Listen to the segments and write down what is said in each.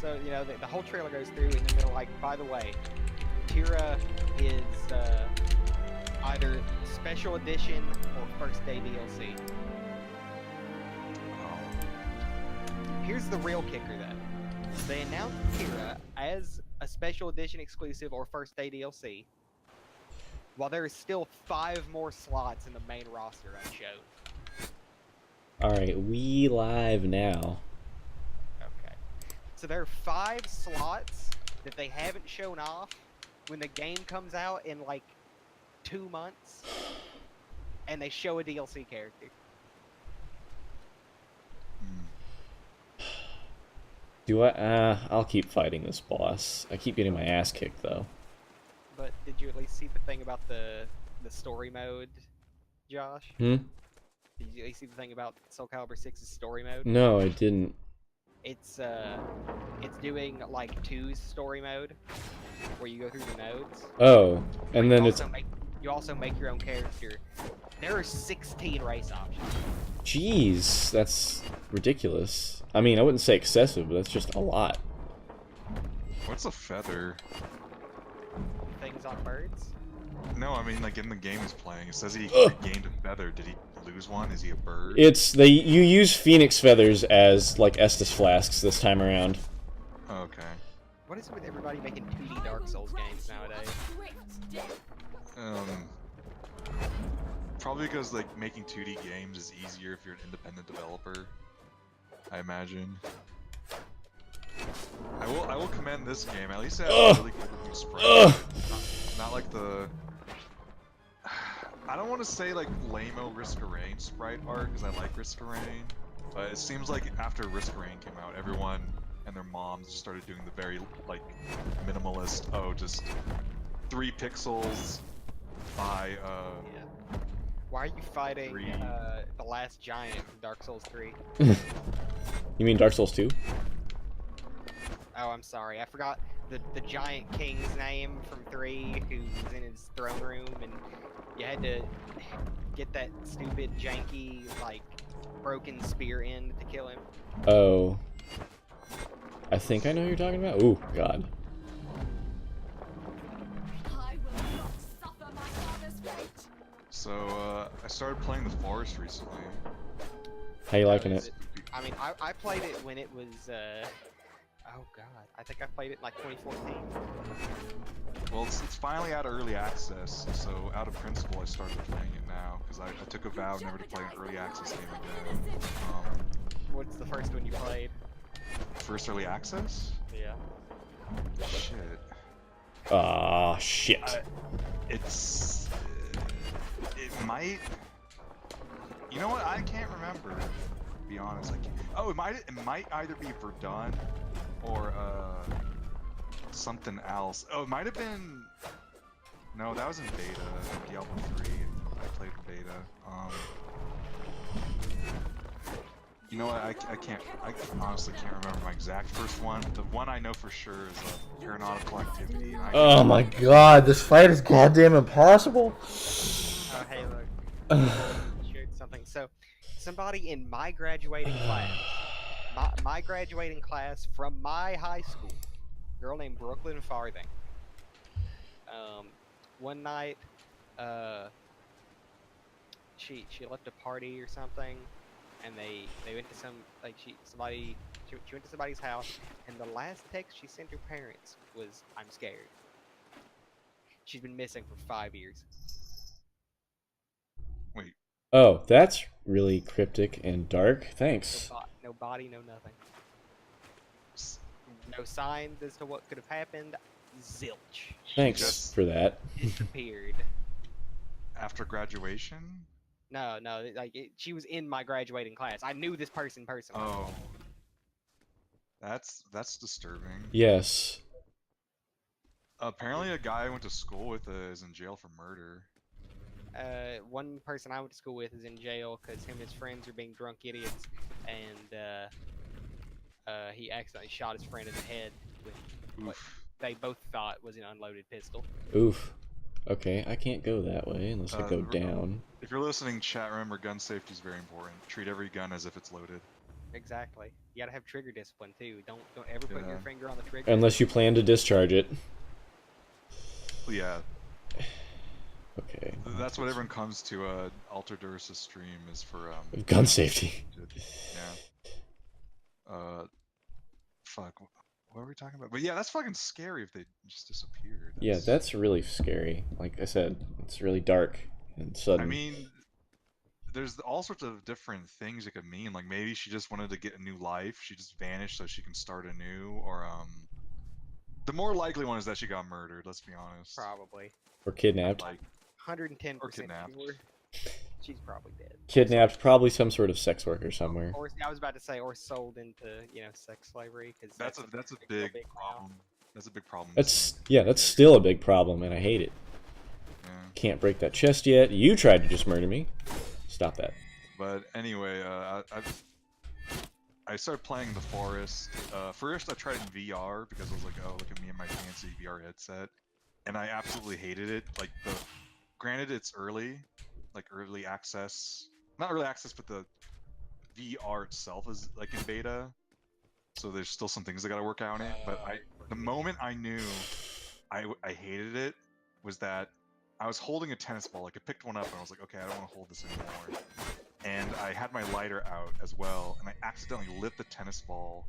So, you know, the whole trailer goes through, and then they're like, by the way, Tira is either special edition or first day DLC. Here's the real kicker, though. They announced Tira as a special edition exclusive or first day DLC, while there is still 5 more slots in the main roster unshowed. Alright, we live now. Okay. So there are 5 slots that they haven't shown off when the game comes out in like 2 months, and they show a DLC character. Do I? I'll keep fighting this boss. I keep getting my ass kicked, though. But did you at least see the thing about the story mode, Josh? Hmm? Did you at least see the thing about Soul Calibur 6's story mode? No, I didn't. It's doing like 2's story mode, where you go through the nodes. Oh, and then it's... You also make your own character. There are 16 race options. Jeez, that's ridiculous. I mean, I wouldn't say excessive, but that's just a lot. What's a feather? Things on birds? No, I mean, like in the game he's playing, it says he gained a feather. Did he lose one? Is he a bird? You use phoenix feathers as like Estus flasks this time around. Okay. What is it with everybody making 2D Dark Souls games nowadays? Probably because like making 2D games is easier if you're an independent developer, I imagine. I will commend this game. At least it has really good looking sprites. Not like the... I don't want to say like lame-o Risk of Rain sprite art, because I like Risk of Rain, but it seems like after Risk of Rain came out, everyone and their moms just started doing the very like minimalist, just 3 pixels by Yeah. Why are you fighting the last giant from Dark Souls 3? You mean Dark Souls 2? Oh, I'm sorry. I forgot the giant king's name from 3, who's in his throne room, and you had to get that stupid, janky, like, broken spear end to kill him. Oh. I think I know who you're talking about. Ooh, God. So, I started playing The Forest recently. How you liking it? I mean, I played it when it was, oh god, I think I played it in like 2014. Well, it's finally out of early access, so out of principle I started playing it now, because I took a vow never to play an early access game again. What's the first one you played? First early access? Yeah. Shit. Ah, shit. It's... it might... You know what? I can't remember. To be honest, oh, it might either be Verdun or something else. Oh, it might have been. No, that was in beta. Diablo 3. I played in beta. You know what? I honestly can't remember my exact first one. The one I know for sure is Aeronautical Activity. Oh my god, this fight is goddamn impossible. Oh, hey, look. Shared something. So, somebody in my graduating class, my graduating class from my high school, a girl named Brooklyn Farthing. One night, she left a party or something, and they went to she went to somebody's house, and the last text she sent her parents was, "I'm scared." She's been missing for 5 years. Wait. Oh, that's really cryptic and dark. Thanks. No body, no nothing. No signs as to what could have happened. Zilch. Thanks for that. Disappeared. After graduation? No, she was in my graduating class. I knew this person personally. Oh. That's disturbing. Yes. Apparently a guy I went to school with is in jail for murder. One person I went to school with is in jail because him and his friends are being drunk idiots, and he accidentally shot his friend in the head with what they both thought was an unloaded pistol. Oof. Okay, I can't go that way unless I go down. If you're listening, chat, remember gun safety is very important. Treat every gun as if it's loaded. Exactly. You gotta have trigger discipline too. Don't ever put your Yeah. finger on the trigger. Unless you plan to discharge it. Yeah, Okay. that's what everyone comes to Altered Ursa stream is for Gun safety. Yeah. Fuck. What were we talking about? But yeah, that's fucking scary if they just disappeared. Yeah, that's really scary. Like I said, it's really dark and sudden. I mean, there's all sorts of different things it could mean. Like maybe she just wanted to get a new life. She just vanished so she can start anew. Or the more likely one is that she got murdered. Let's be honest. Probably. Or kidnapped. Like 110% or kidnapped. sure. She's probably dead. Kidnapped, probably some sort of sex worker somewhere. Or I was about to say, or sold into sex slavery, because That's a big problem. That's a big problem. That's still a big problem, and I hate it. Yeah. Can't break that chest yet. You tried to just murder me. Stop that. But anyway, I started playing The Forest. First, I tried it in VR because I was like, oh, look at me and my fancy VR headset, and I absolutely hated it. Like granted, it's early access. Not early access, but the VR itself is like in beta, so there's still some things I gotta work out in it. But the moment I knew I hated it was that I was holding a tennis ball. Like I picked one up and I was like, okay, I don't want to hold this anymore. And I had my lighter out as well, and I accidentally lit the tennis ball,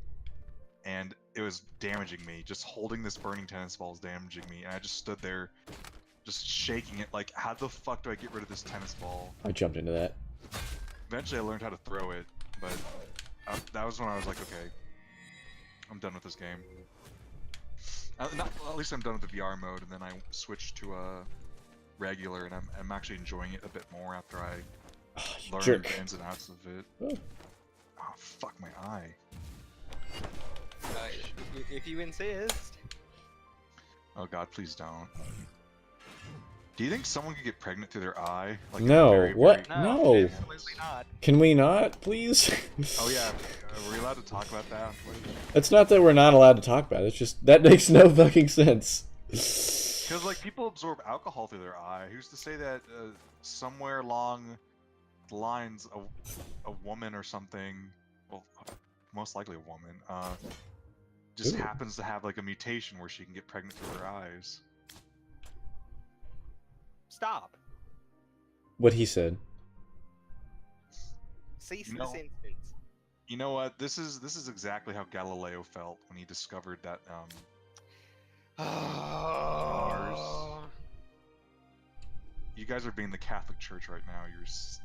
and it was damaging me. Just holding this burning tennis ball was damaging me, and I just stood there, just shaking it. Like, how the fuck do I get rid of this tennis ball? I jumped into that. Eventually, I learned how to throw it, but that was when I was like, okay, I'm done with this game. At least I'm done with the VR mode, and then I switched to regular, and I'm actually enjoying it a bit more after I learned the ins and outs of it. Oh, fuck my eye. If you insist. Oh god, please don't. Do you think someone could get pregnant through their eye? Like no, what? No. Absolutely not. Can we not, please? Oh yeah, were we allowed to talk about that? It's not that we're not allowed to talk about it. It's just that makes no fucking sense. Because like people absorb alcohol through their eye. Who's to say that somewhere along the lines, a woman or something, well, most likely a woman, just happens to have like a mutation where she can get pregnant through her eyes. Stop. What he said. Cease this instance. You know what? This is exactly how Galileo felt when he discovered that stars. You guys are being the Catholic Church right now.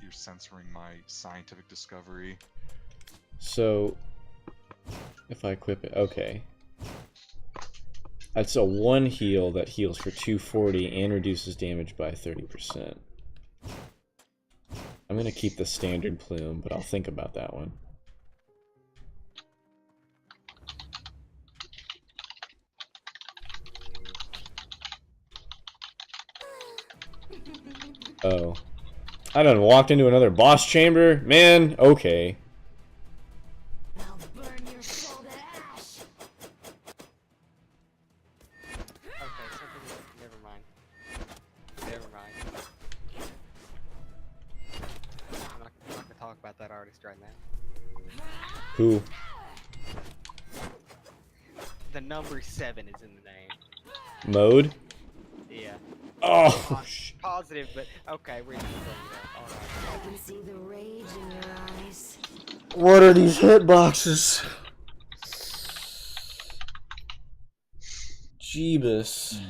You're censoring my scientific discovery. So, if I equip it, okay. That's a 1 heal that heals for 240 and reduces damage by 30%. I'm gonna keep the standard plume, but I'll think about that one. Oh. I done walked into another boss chamber? Man, okay. I'll burn your soul to ash. Okay, never mind. Never mind. I'm not gonna talk about that artist right now. Who? The number 7 is in the name. Mode? Yeah. Oh, positive, but okay, we're gonna bring it up. Alright. I can see the rage in your eyes. what are these hitboxes? Jeebus.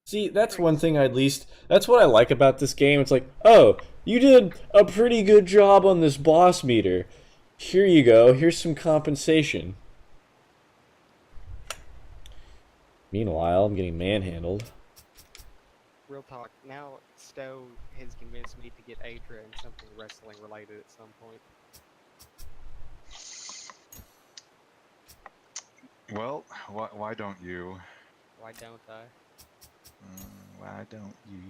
See, that's one thing that's what I like about this game. It's like, oh, you did a pretty good job on this boss meter. Here you go, here's some compensation. Meanwhile, I'm getting manhandled. Real talk. Now Stowe has convinced me to get Adra and something wrestling related at some point. Well, why don't you? Why don't I? Why don't you?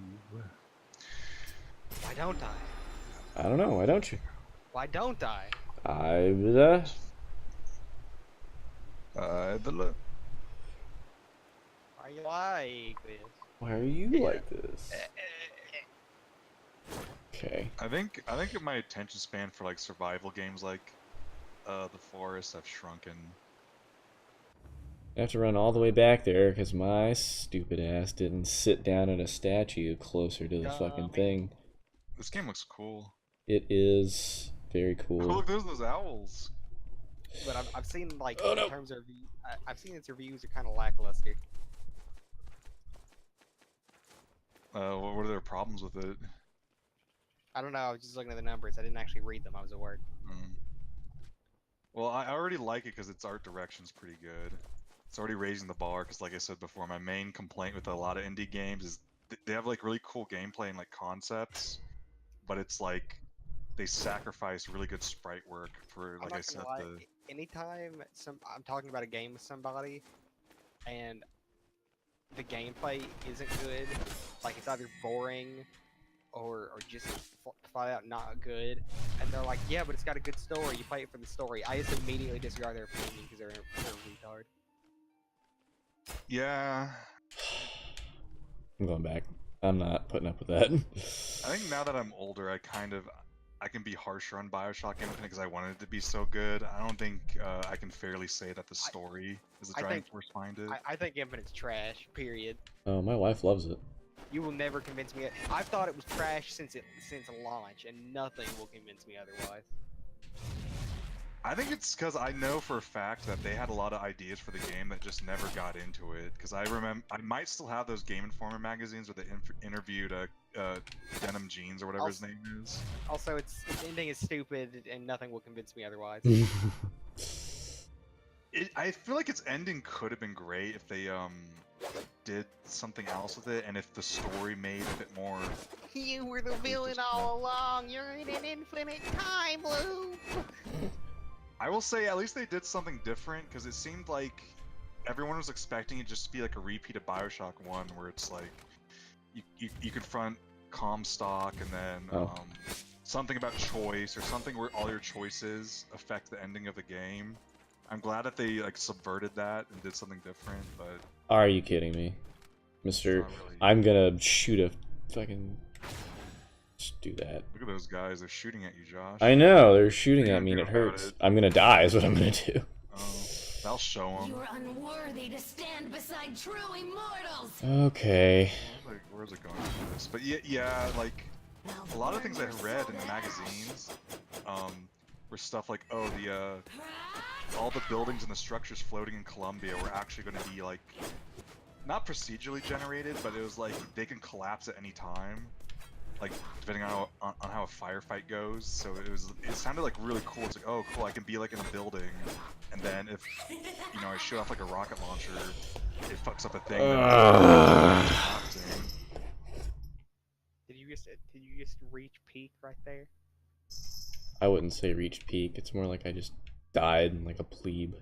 Why don't I? I don't know, why don't you? Why don't I? The look. Why are you like this? Why are you like this? Okay. I think my attention span for like survival games like the forests have shrunken. I have to run all the way back there because my stupid ass didn't sit down at a statue closer to the fucking thing. This game looks cool. It is very Oh, cool. look, there's those owls. But I've seen like Oh, in no. terms of I've seen its reviews are kind of lackluster. What are their problems with it? I don't know. I was just looking at the numbers. I didn't actually read them. I was at work. Mm. Well, I already like it because its art direction's pretty good. It's already raising the bar because, like I said before, my main complaint with a lot of indie games is they have like really cool gameplay and like concepts, but it's like they sacrifice really good sprite work for, I'm like I not said, gonna lie. the Anytime I'm talking about a game with somebody, and the gameplay isn't good, like it's either boring or just flat out not good, and they're like, yeah, but it's got a good story. You play it for the story. I just immediately disregard their opinion because they're a retard. yeah. I'm going back. I'm not putting up with that. I think now that I'm older, I can be harsher on Bioshock Infinite because I wanted it to be so good. I don't think I can fairly say that the story is the driving force behind it. I think Infinite's trash. Period. Oh, my wife loves it. You will never convince me. I've thought it was trash since launch, and nothing will convince me otherwise. I think it's because I know for a fact that they had a lot of ideas for the game that just never got into it. Because I remember, I might still have those Game Informer magazines where they interviewed Denim Jeans or whatever his name is. Also, its ending is stupid, and nothing will convince me otherwise. I feel like its ending could have been great if they did something else with it, and if the story made a bit more. You were the villain all along. You're in an infinite time loop. I will say at least they did something different because it seemed like everyone was expecting it just to be like a repeat of Bioshock 1, where it's like you confront Comstock and then something about choice or something where all your choices affect the ending of the game. I'm glad that they like subverted that and did something different, but Are you kidding me, Mister? Really... I'm gonna shoot a fucking. Just do that. Look at those guys, they're shooting at you, Josh. I know, they're shooting at me and it hurts. I'm gonna die is what I'm gonna do. Oh, I'll show them. You're unworthy to stand beside true immortals. Okay. Where's it going with this? But yeah, like a lot of things I read in the magazines were stuff like, oh, all the buildings and the structures floating in Colombia were actually going to be like not procedurally generated, but it was like they can collapse at any time. Like depending on how a firefight goes, so it sounded like really cool. It's like, oh cool, I can be like in a building, and then if I shoot off like a rocket launcher, it fucks up a thing. Did you just reach peak right there? I wouldn't say reach peak. It's more like I just died like a plebe.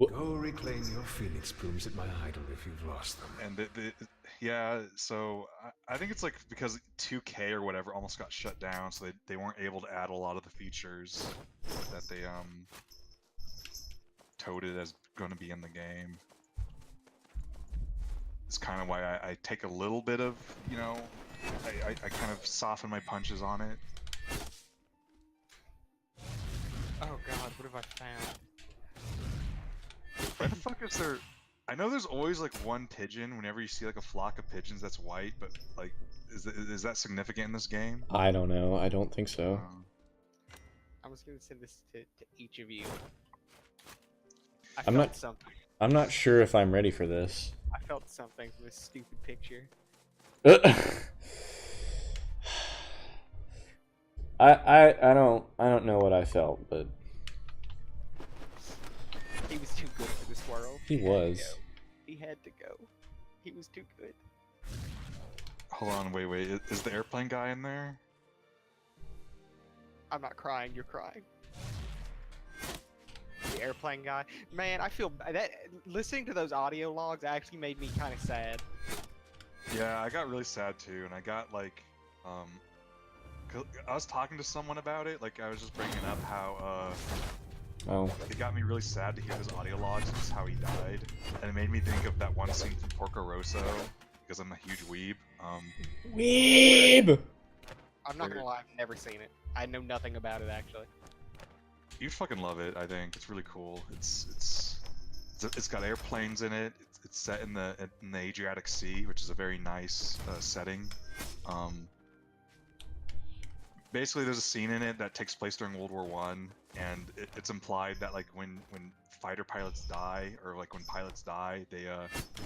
Go reclaim your phoenix plumes at my idol if you've lost them. And yeah, so I think it's like because 2K or whatever almost got shut down, so they weren't able to add a lot of the features that they touted as going to be in the game. It's kind of why I take a little bit of, I kind of soften my punches on it. Oh god, what have I found? Why the fuck is there? I know there's always like one pigeon whenever you see like a flock of pigeons that's white, but like, is that significant in this game? I don't know. I don't think so. I'm just gonna send this to each of you. I'm not sure if I'm ready for this. I felt something from this stupid picture. I don't know what I felt, but He was too good for this world. he was. He had to go. He was too good. Hold on, wait. Is the airplane guy in there? I'm not crying, you're crying. The airplane guy. Man, I feel that listening to those audio logs actually made me kind of sad. Yeah, I got really sad too, and I got like, 'cause I was talking to someone about it. Like, I was just bringing up how it got me really sad to hear his audio logs and just how he died, and it made me think of that one scene from Porco Rosso because I'm a huge weeb. Weeb. I'm not gonna lie, I've never seen it. I know nothing about it actually. You'd fucking love it. I think it's really cool. It's got airplanes in it. It's set in the Adriatic Sea, which is a very nice setting. Basically, there's a scene in it that takes place during World War One, and it's implied that like when fighter pilots die, or like when pilots die, they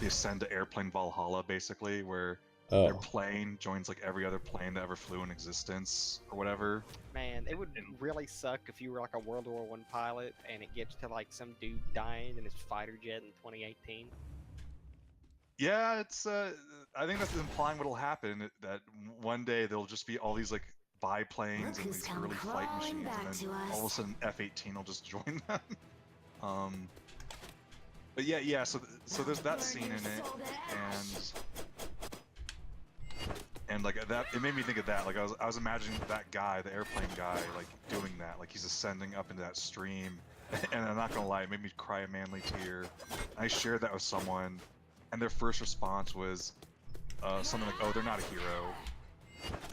ascend to airplane Valhalla, basically, where their Oh. plane joins like every other plane that ever flew in existence, or whatever. Man, it would really suck if you were like a World War One pilot and it gets to like some dude dying in his fighter jet in 2018. Yeah, it's I think that's implying what'll happen, that one day there'll just be all these like biplanes Look and who's these come early flight crawling machines, back and to then us. all of a sudden F-18 will just join them. But yeah, so there's that scene in it, and like that, it made me think of that. Like I was imagining that guy, the airplane guy, like doing that, like he's ascending up into that stream, and I'm not gonna lie, it made me cry a manly tear. I shared that with someone, and their first response was something like, "Oh, they're not a hero,"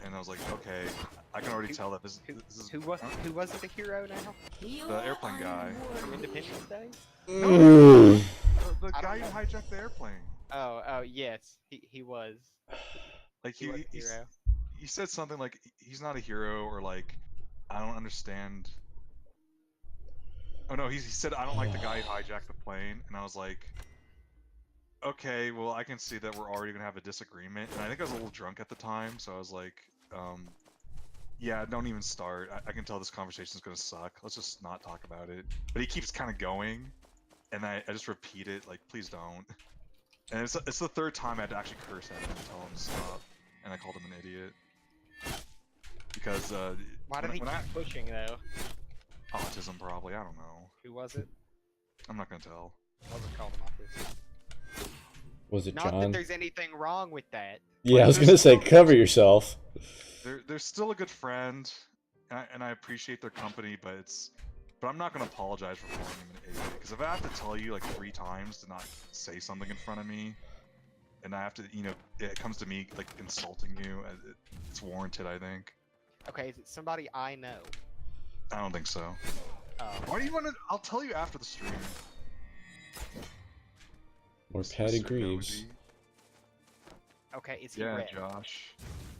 and I was like, "Okay, I can already tell that this is Who wasn't the hero now? the airplane guy, For Independence Day? Mm. the I guy don't who know. hijacked the airplane." Oh yes, he was. Like He was a hero. he said something like he's not a hero, or like I don't understand. Oh no, he said I don't like the guy who hijacked the plane, and I was like, okay, well I can see that we're already gonna have a disagreement, and I think I was a little drunk at the time, so I was like, yeah, don't even start. I can tell this conversation is gonna suck. Let's just not talk about it. But he keeps kind of going, and I just repeat it like, please don't. And it's the third time I had to actually curse at him and tell him to stop, and I called him an idiot. Because Why did he keep pushing though? autism probably, I don't know. Who was it? I'm not gonna tell. Wasn't called him autistic. Was it Not that John? there's anything wrong with that. Yeah, I was gonna say cover yourself. They're still a good friend, and I appreciate their company, but I'm not gonna apologize for calling him an idiot, because if I have to tell you like 3 times to not say something in front of me, and I have to, it comes to me like insulting you, it's warranted, I think. Okay, is it somebody I know? I don't think so. Oh, Why do you want to? I'll tell you after the stream. Or Mr. Patty Greaves. Dozy. okay, is he Yeah, red? Josh.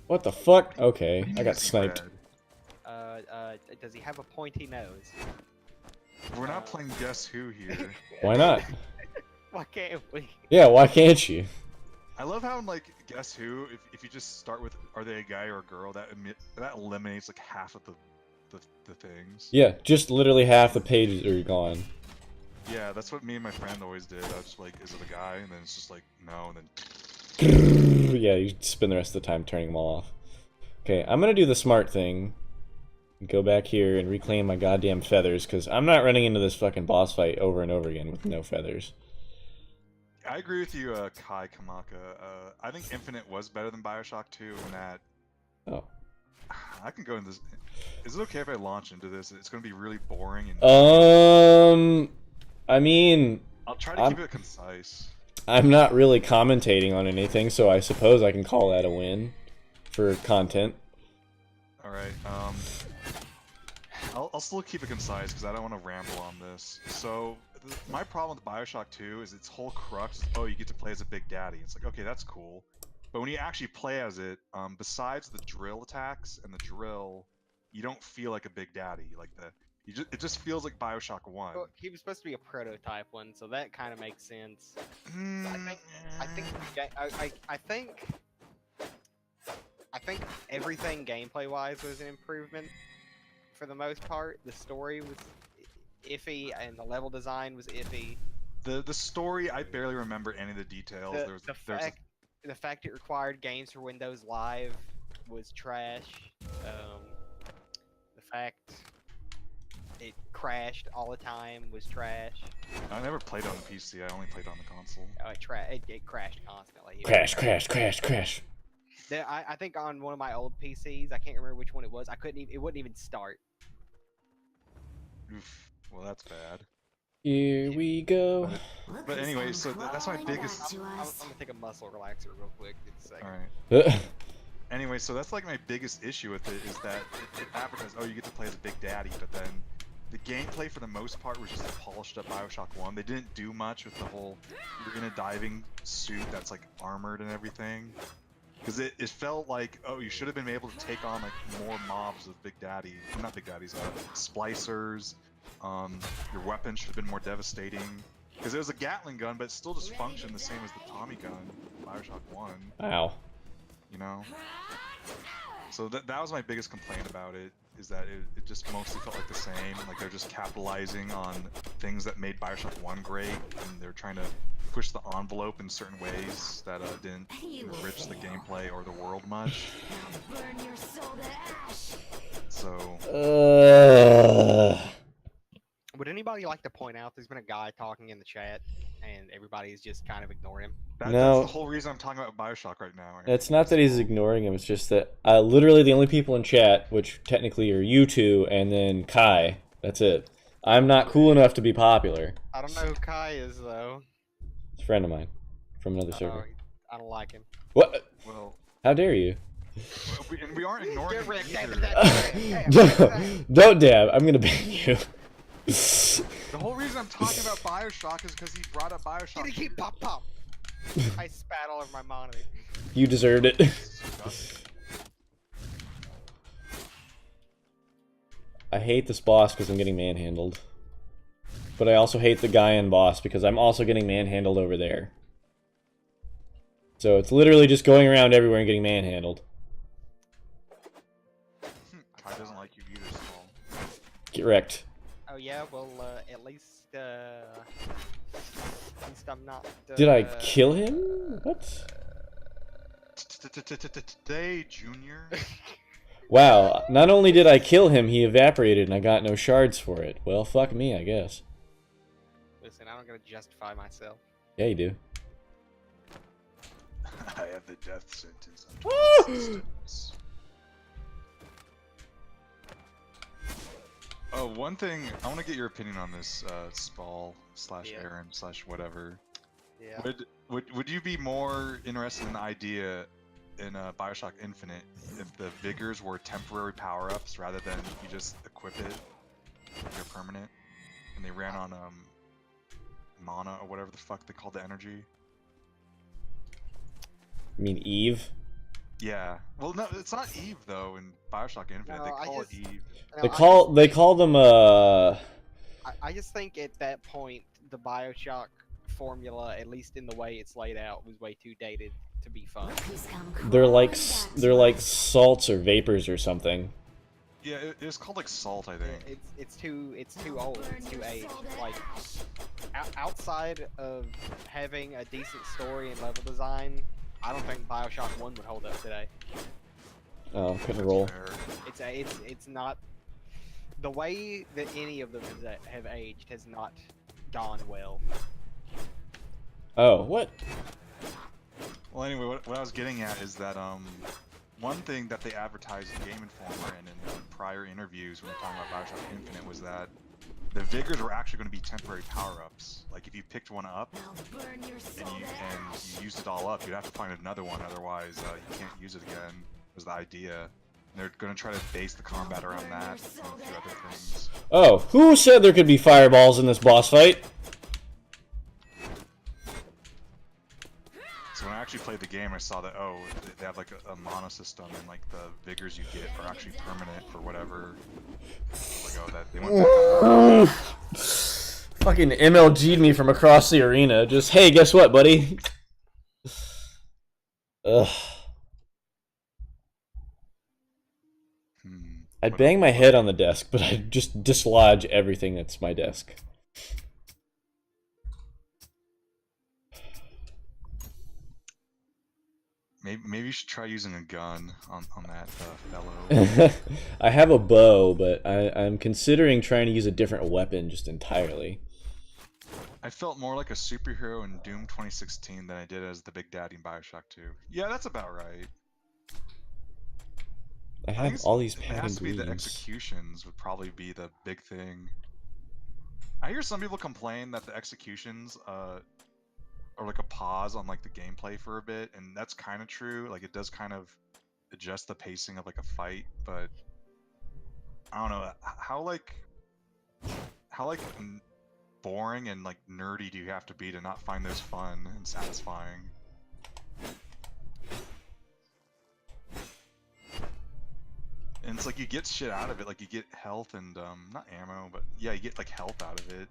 What the fuck? Okay, I got He's sniped. red. Does he have a pointy nose? We're not playing Guess Who here. Why not? Why can't we? Yeah, why can't you? I love how in like Guess Who, if you just start with are they a guy or a girl, that eliminates like half of the things. Yeah, just literally half the pages are gone. Yeah, that's what me and my friend always did. I was just like, is it a guy? And then it's just like, no, and then Yeah, you spend the rest of the time turning them all off. Okay, I'm gonna do the smart thing. Go back here and reclaim my goddamn feathers, because I'm not running into this fucking boss fight over and over again with no feathers. I agree with you, Kai Kamaka. I think Infinite was better than Bioshock 2 in that. Oh. I can go into this. Is it okay if I launch into this? It's going to be really boring. I mean, I'll try to keep it concise. I'm not really commentating on anything, so I suppose I can call that a win for content. All right. I'll still keep it concise because I don't want to ramble on this. So my problem with Bioshock 2 is its whole crux is, oh, you get to play as a Big Daddy. It's like, okay, that's cool. But when you actually play as it, besides the drill attacks and the drill, you don't feel like a Big Daddy. Like it just feels like Bioshock 1. Well, he was supposed to be a prototype one, so that kind of makes sense. I think everything gameplay-wise was an improvement for the most part. The story was iffy, and the level design was iffy. The story, I barely remember any of the details. The fact it required games for Windows Live was trash. The fact it crashed all the time was trash. I never played on the PC. I only played on the console. It crashed constantly. Crash, crash, crash, crash. I think on one of my old PCs, I can't remember which one it was. It wouldn't even start. Oof. Well, that's bad. Here we go. But anyway, so that's my biggest. I'm gonna take a muscle relaxer real quick. It's like, Alright. Anyway, so that's like my biggest issue with it is that it advertises, oh, you get to play as a Big Daddy, but then the gameplay for the most part was just a polished up Bioshock 1. They didn't do much with the whole you're in a diving suit that's like armored and everything. Because it felt like, oh, you should have been able to take on like more mobs of Big Daddy, not Big Daddies, splicers. Your weapon should have been more devastating. Because it was a Gatling gun, but it still just functioned the same as the Tommy gun, Bioshock 1. Wow. You know? So that was my biggest complaint about it, is that it just mostly felt like the same. Like they're just capitalizing on things that made Bioshock 1 great, and they're trying to push the envelope in certain ways that didn't enrich the gameplay or the world much. Burn your soul to ash. So Would anybody like to point out there's been a guy talking in the chat and everybody's just kind of ignoring him? that's No. the whole reason I'm talking about Bioshock right now. It's not that he's ignoring him, it's just that literally the only people in chat, which technically are you two and then Kai, that's it. I'm not cool enough to be popular. I don't know who Kai is though. It's a friend of mine from another server. I don't like him. What? Well, How dare you? and we aren't ignoring Get him wrecked, either. Don't dab. I'm gonna ban you. The whole reason I'm talking about Bioshock is because he brought up Bioshock. Kitty keep pop pop. I spat all over my monitor. You deserved it. I hate this boss because I'm getting manhandled. But I also hate the guy in boss because I'm also getting manhandled over there. So it's literally just going around everywhere and getting manhandled. Kai doesn't like you either, Saul. Get wrecked. Oh yeah, well at least I'm not. Did I kill him? What? Today, Junior. Wow, not only did I kill him, he evaporated and I got no shards for it. Well, fuck me, I guess. Listen, I'm not gonna justify myself. Yeah, you do. I have the death sentence on Woo! systems. Oh, one thing, I want to get your opinion on this, Spall / Aaron / whatever. Yeah. Would you be more interested in the idea in Bioshock Infinite if the vigors were temporary power-ups rather than you just equip it, they're permanent, and they ran on mana or whatever the fuck they call the energy? You mean Eve? Yeah. Well, no, it's not Eve though. In Bioshock Infinite, No, they I call just- it Eve. No, They call them I just think at that point the Bioshock formula, at least in the way it's laid out, was way too dated to be fun. they're like salts or vapors or something. Yeah, it's called like Salt, I think. It's too old. It's too aged. Like outside of having a decent story and level design, I don't think Bioshock 1 would hold up today. Oh, couldn't roll. Fair. It's not the way that any of them have aged has not gone well. Oh, what? Well, anyway, what I was getting at is that one thing that they advertised in Game Informer and in prior interviews when we were talking about Bioshock Infinite was that the vigors were actually going to be temporary power-ups. Like if you picked one up and you used it all up, you'd have to find another one. Otherwise, you can't use it again. Was the idea. And they're going to try to base the combat around that and a few other things. Oh, who said there could be fireballs in this boss fight? So when I actually played the game, I saw that, oh, they have like a mana system, and like the vigors you get are actually permanent for whatever. Like, oh, that they went back. Fucking MLG'd me from across the arena. Just, hey, guess what, buddy? Ugh. I'd bang my head on the desk, but I'd just dislodge everything that's my desk. Maybe you should try using a gun on that fellow. I have a bow, but I'm considering trying to use a different weapon just entirely. I felt more like a superhero in Doom 2016 than I did as the Big Daddy in Bioshock 2. Yeah, that's about right. I I have think all these it has to be the pedigree. executions would probably be the big thing. I hear some people complain that the executions are like a pause on like the gameplay for a bit, and that's kind of true. Like it does kind of adjust the pacing of like a fight, but I don't know how like how like boring and like nerdy do you have to be to not find those fun and satisfying? And it's like you get shit out of it, like you get health and not ammo, but yeah, you get like health out of it.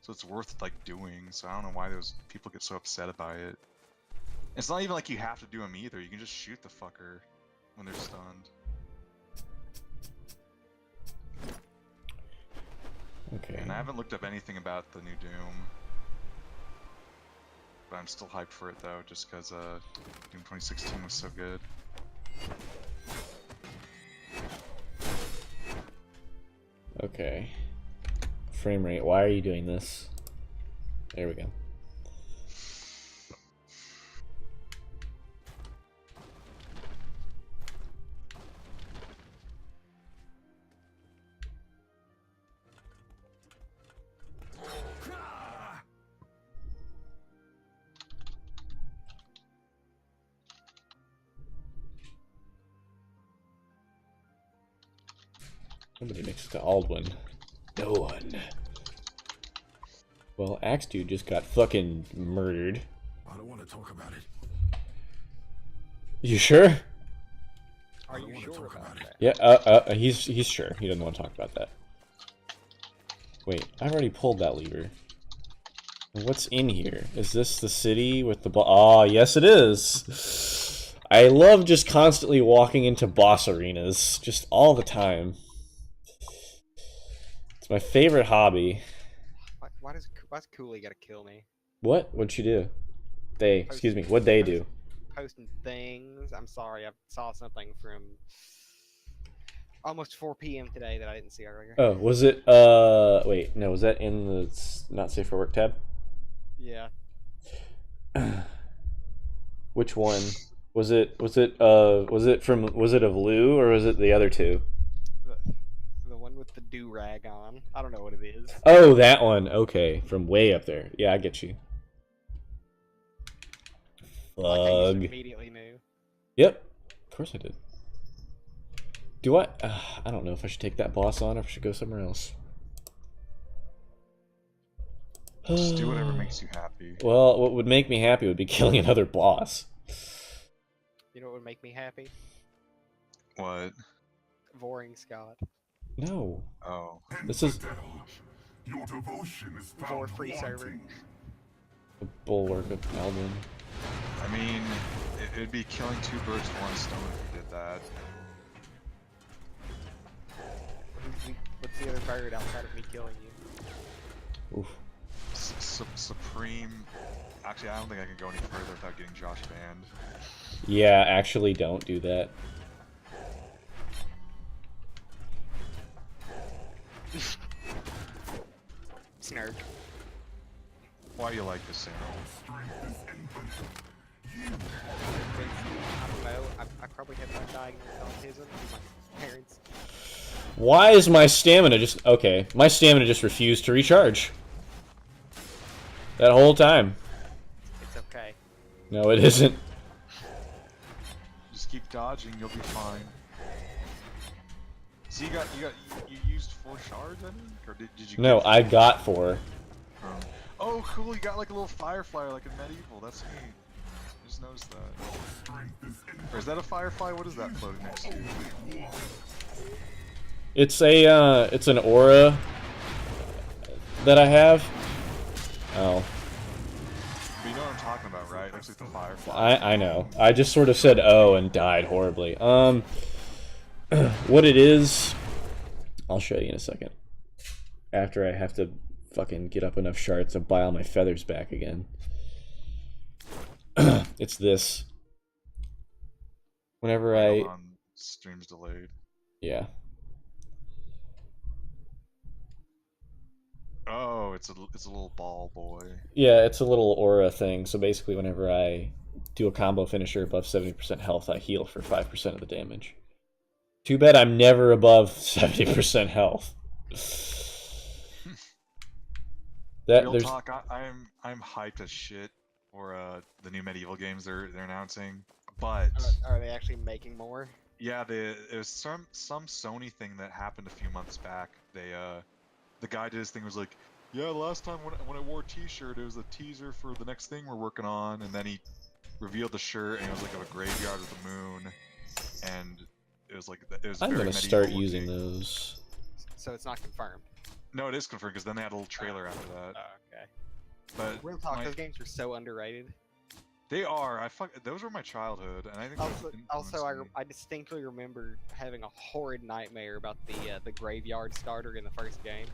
So it's worth like doing. So I don't know why those people get so upset about it. It's not even like you have to do them either. You can just shoot the fucker when they're stunned. Okay. And I haven't looked up anything about the new Doom. But I'm still hyped for it though, just because Doom 2016 was so good. Okay. Frame rate. Why are you doing this? There we go. Nobody makes it to Aldwin. No one. Well, Axe Dude just got fucking murdered. I don't want to talk about it. You sure? Are you sure about that? Yeah, he's sure. He doesn't want to talk about that. Wait, I've already pulled that lever. What's in here? Is this the city with the oh, yes it is! I love just constantly walking into boss arenas. Just all the time. It's my favorite hobby. Why's Cooley gotta kill me? What? What'd she do? Excuse me, what'd they do? Posting things. I'm sorry, I saw something from almost 4 p.m. today that I didn't see earlier. Oh, was it, wait, no, was that in the not safe for work tab? Yeah. Which one? Was it of Lou, or was it the other two? The one with the do-rag on. I don't know what it is. Oh, that one. Okay, from way up there. Yeah, I get you. Like I just Fug. immediately knew. Yep, of course I did. Do I? I don't know if I should take that boss on or if I should go somewhere else. Just do whatever makes you happy. Well, what would make me happy would be killing another boss. You know what would make me happy? What? Voring Scott. No. Oh. This is Your devotion is Vor free server. the bulwark of Alvin. I mean, it'd be killing two birds with one stone if you did that. What's the other bird outside of me killing you? Oof. Supreme. Actually, I don't think I can go any further without getting Josh banned. Yeah, actually, don't do that. Snark. Why do you like this, Sam? I don't know. I probably have undiagnosed autism from my parents. Why is my stamina just... Okay, my stamina just refused to recharge. That whole time. It's okay. No, it isn't. Just keep dodging, you'll be fine. So you used 4 shards, I mean? Or did you No, get I got 4. Oh, cool, you got like a little firefly like in Medieval, that's neat. I just noticed that. Or is that a firefly? What is that floating next to? It's a, it's an aura that I have. Oh. But you know what I'm talking about, right? Looks like the firefly. I know. I just sort of said oh and died horribly. What it is, I'll show you in a second. After I have to fucking get up enough shards to buy all my feathers back again. It's this. Whenever I... Hold on, stream's delayed. Yeah. Oh, it's a little ball boy. Yeah, it's a little aura thing. So basically whenever I do a combo finisher above 70% health, I heal for 5% of the damage. Too bad I'm never above 70% health. Real talk, I'm hyped as shit for the new Medieval games they're announcing. But Are they actually making more? yeah, it was some Sony thing that happened a few months back. the guy did his thing, was like, yeah, last time when I wore a t-shirt, it was a teaser for the next thing we're working on, and then he revealed the shirt, and it was like of a graveyard with a moon, and it was like, it was I'm very gonna medieval start using looking. those. So it's not confirmed. No, it is confirmed, because then they had a little trailer after that. Oh, okay. But Real talk, my- those games are so underrated. they are. Those were my childhood, and I think those Also, influenced me. I distinctly remember having a horrid nightmare about the graveyard starter in the first game.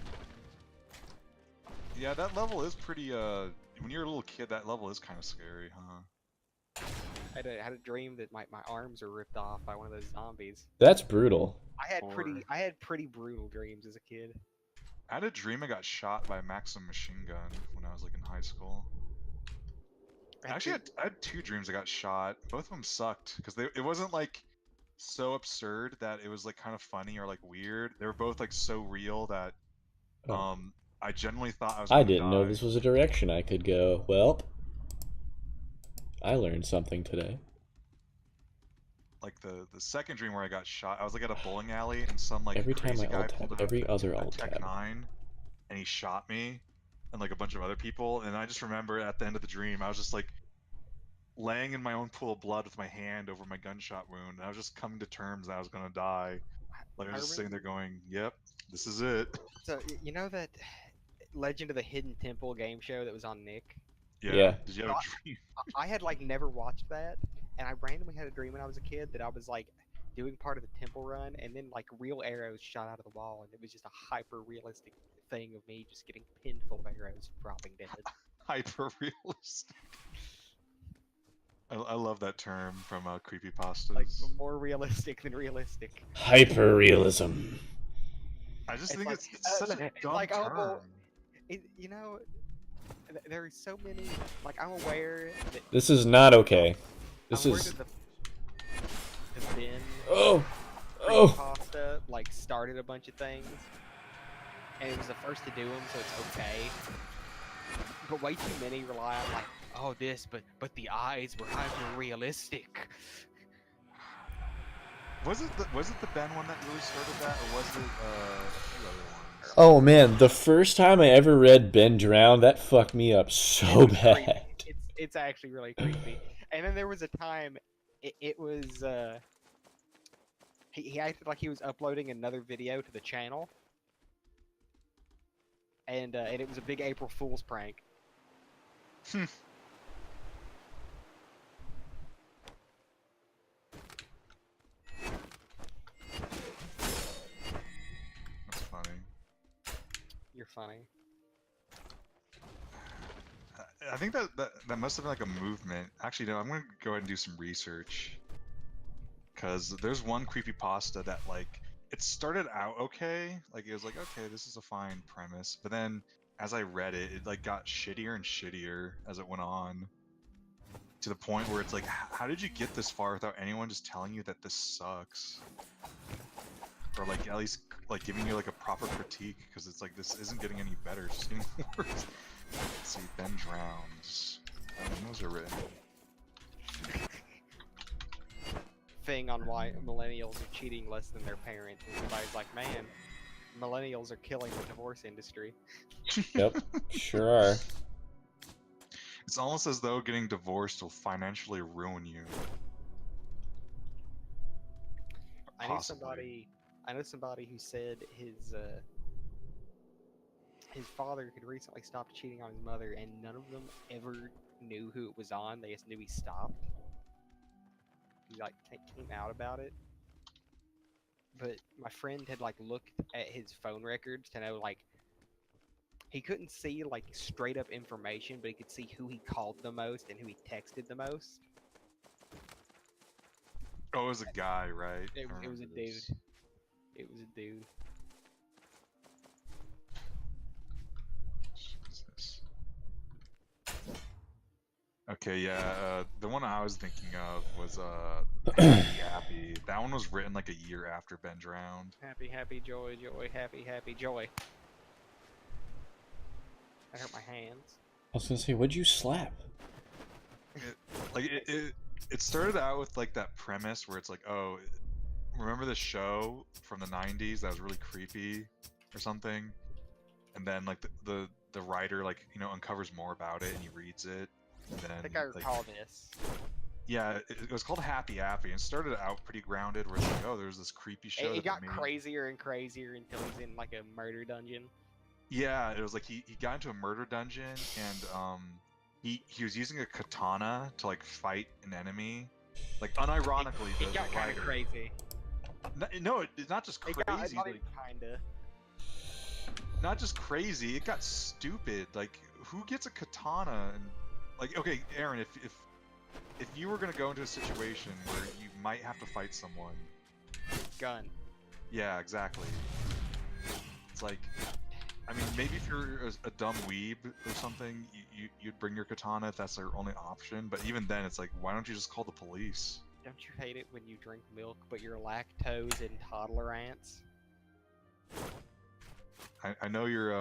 Yeah, that level is pretty. When you're a little kid, that level is kind of scary, huh? I had a dream that my arms were ripped off by one of those zombies. That's brutal. I had Or- pretty brutal dreams as a kid. I had a dream I got shot by a Maxim machine gun when I was like in high school. Actually, I had two dreams I got shot. Both of them sucked because it wasn't like so absurd that it was like kind of funny or like weird. They were both like so real that Oh. I genuinely thought I was I gonna didn't know die. this was a direction I could go. Well, I learned something today. Like the second dream where I got shot, I was like at a bowling alley and some like Every time crazy I guy alt pulled tab, out every other a alt Tech tab. 9 and he shot me and like a bunch of other people. And I just remember at the end of the dream, I was just like laying in my own pool of blood with my hand over my gunshot wound. And I was just coming to terms that I was gonna die. Like I was just sitting there going, "Yep, this is it." So you know that Legend of the Hidden Temple game show that was on Nick? Yeah. Did you have a dream? I had like never watched that, and I randomly had a dream when I was a kid that I was like doing part of the temple run, and then like real arrows shot out of the wall, and it was just a hyper realistic thing of me just getting pinned full of arrows, dropping dead. Hyper realistic. I love that term from creepypastas. Like more realistic than realistic. Hyperrealism. I just It's think like- it's such a dumb like, oh, term. well, you know, there are so many. Like I'm aware that This is not okay. This I'm aware is. that the bin Oh! Oh! pasta like started a bunch of things, and it was the first to do them, so it's okay. But way too many rely on like, oh this, but the eyes were hyper realistic. Was it the Ben one that really started that, or was it a few other ones? Oh man, the first time I ever read Ben Drown, that fucked me up so It's creepy. bad. It's actually really creepy. And then there was a time, it was he acted like he was uploading another video to the channel, and it was a big April Fool's prank. That's funny. You're funny. I think that must have been like a movement. Actually, no, I'm gonna go ahead and do some research. Cause there's one creepypasta that like it started out okay, like it was like okay, this is a fine premise, but then as I read it, it like got shittier and shittier as it went on. To the point where it's like, how did you get this far without anyone just telling you that this sucks? Or like at least like giving you like a proper critique, because it's like this isn't getting any better, it's just getting worse. Let's see, Ben Drowns. Those are written. Thing on why millennials are cheating less than their parents. And everybody's like, man, millennials are killing the divorce industry. Yep, sure are. It's almost as though getting divorced will financially ruin you. I know Possibly. somebody who said his father had recently stopped cheating on his mother, and none of them ever knew who it was on. They just knew he stopped. He like came out about it. But my friend had like looked at his phone records to know like he couldn't see like straight up information, but he could see who he called the most and who he texted the most. Oh, it was a guy, right? It I was a remember dude. this. It was a dude. Jesus. Okay, yeah, the one I was thinking of was Happy. That one was written like a year after Ben drowned. Happy, happy, joy, joy, happy, happy, joy. I hurt my hands. I was gonna say, what'd you slap? It started out with like that premise where it's like, oh, remember this show from the 90s that was really creepy or something? and then like the writer like uncovers more about it and he reads it, and then I think I like, recall this. yeah, it was called Happy Appy and started out pretty grounded where it's like, oh, there's this creepy show It that got they made. crazier and crazier until he's in like a murder dungeon. Yeah, it was like he got into a murder dungeon and he was using a katana to like fight an enemy. Like unironically, It got the kind of writer. crazy. No, it's not just It crazy. got not Like, even kinda. not just crazy. It got stupid. Like, who gets a katana? And like, okay, Aaron, if you were gonna go into a situation where you might have to fight someone, Gun. yeah, exactly. It's like, I mean, maybe if you're a dumb weeb or something, you'd bring your katana if that's their only option. But even then, it's like, why don't you just call the police? Don't you hate it when you drink milk but you're lactose intolerant? I know your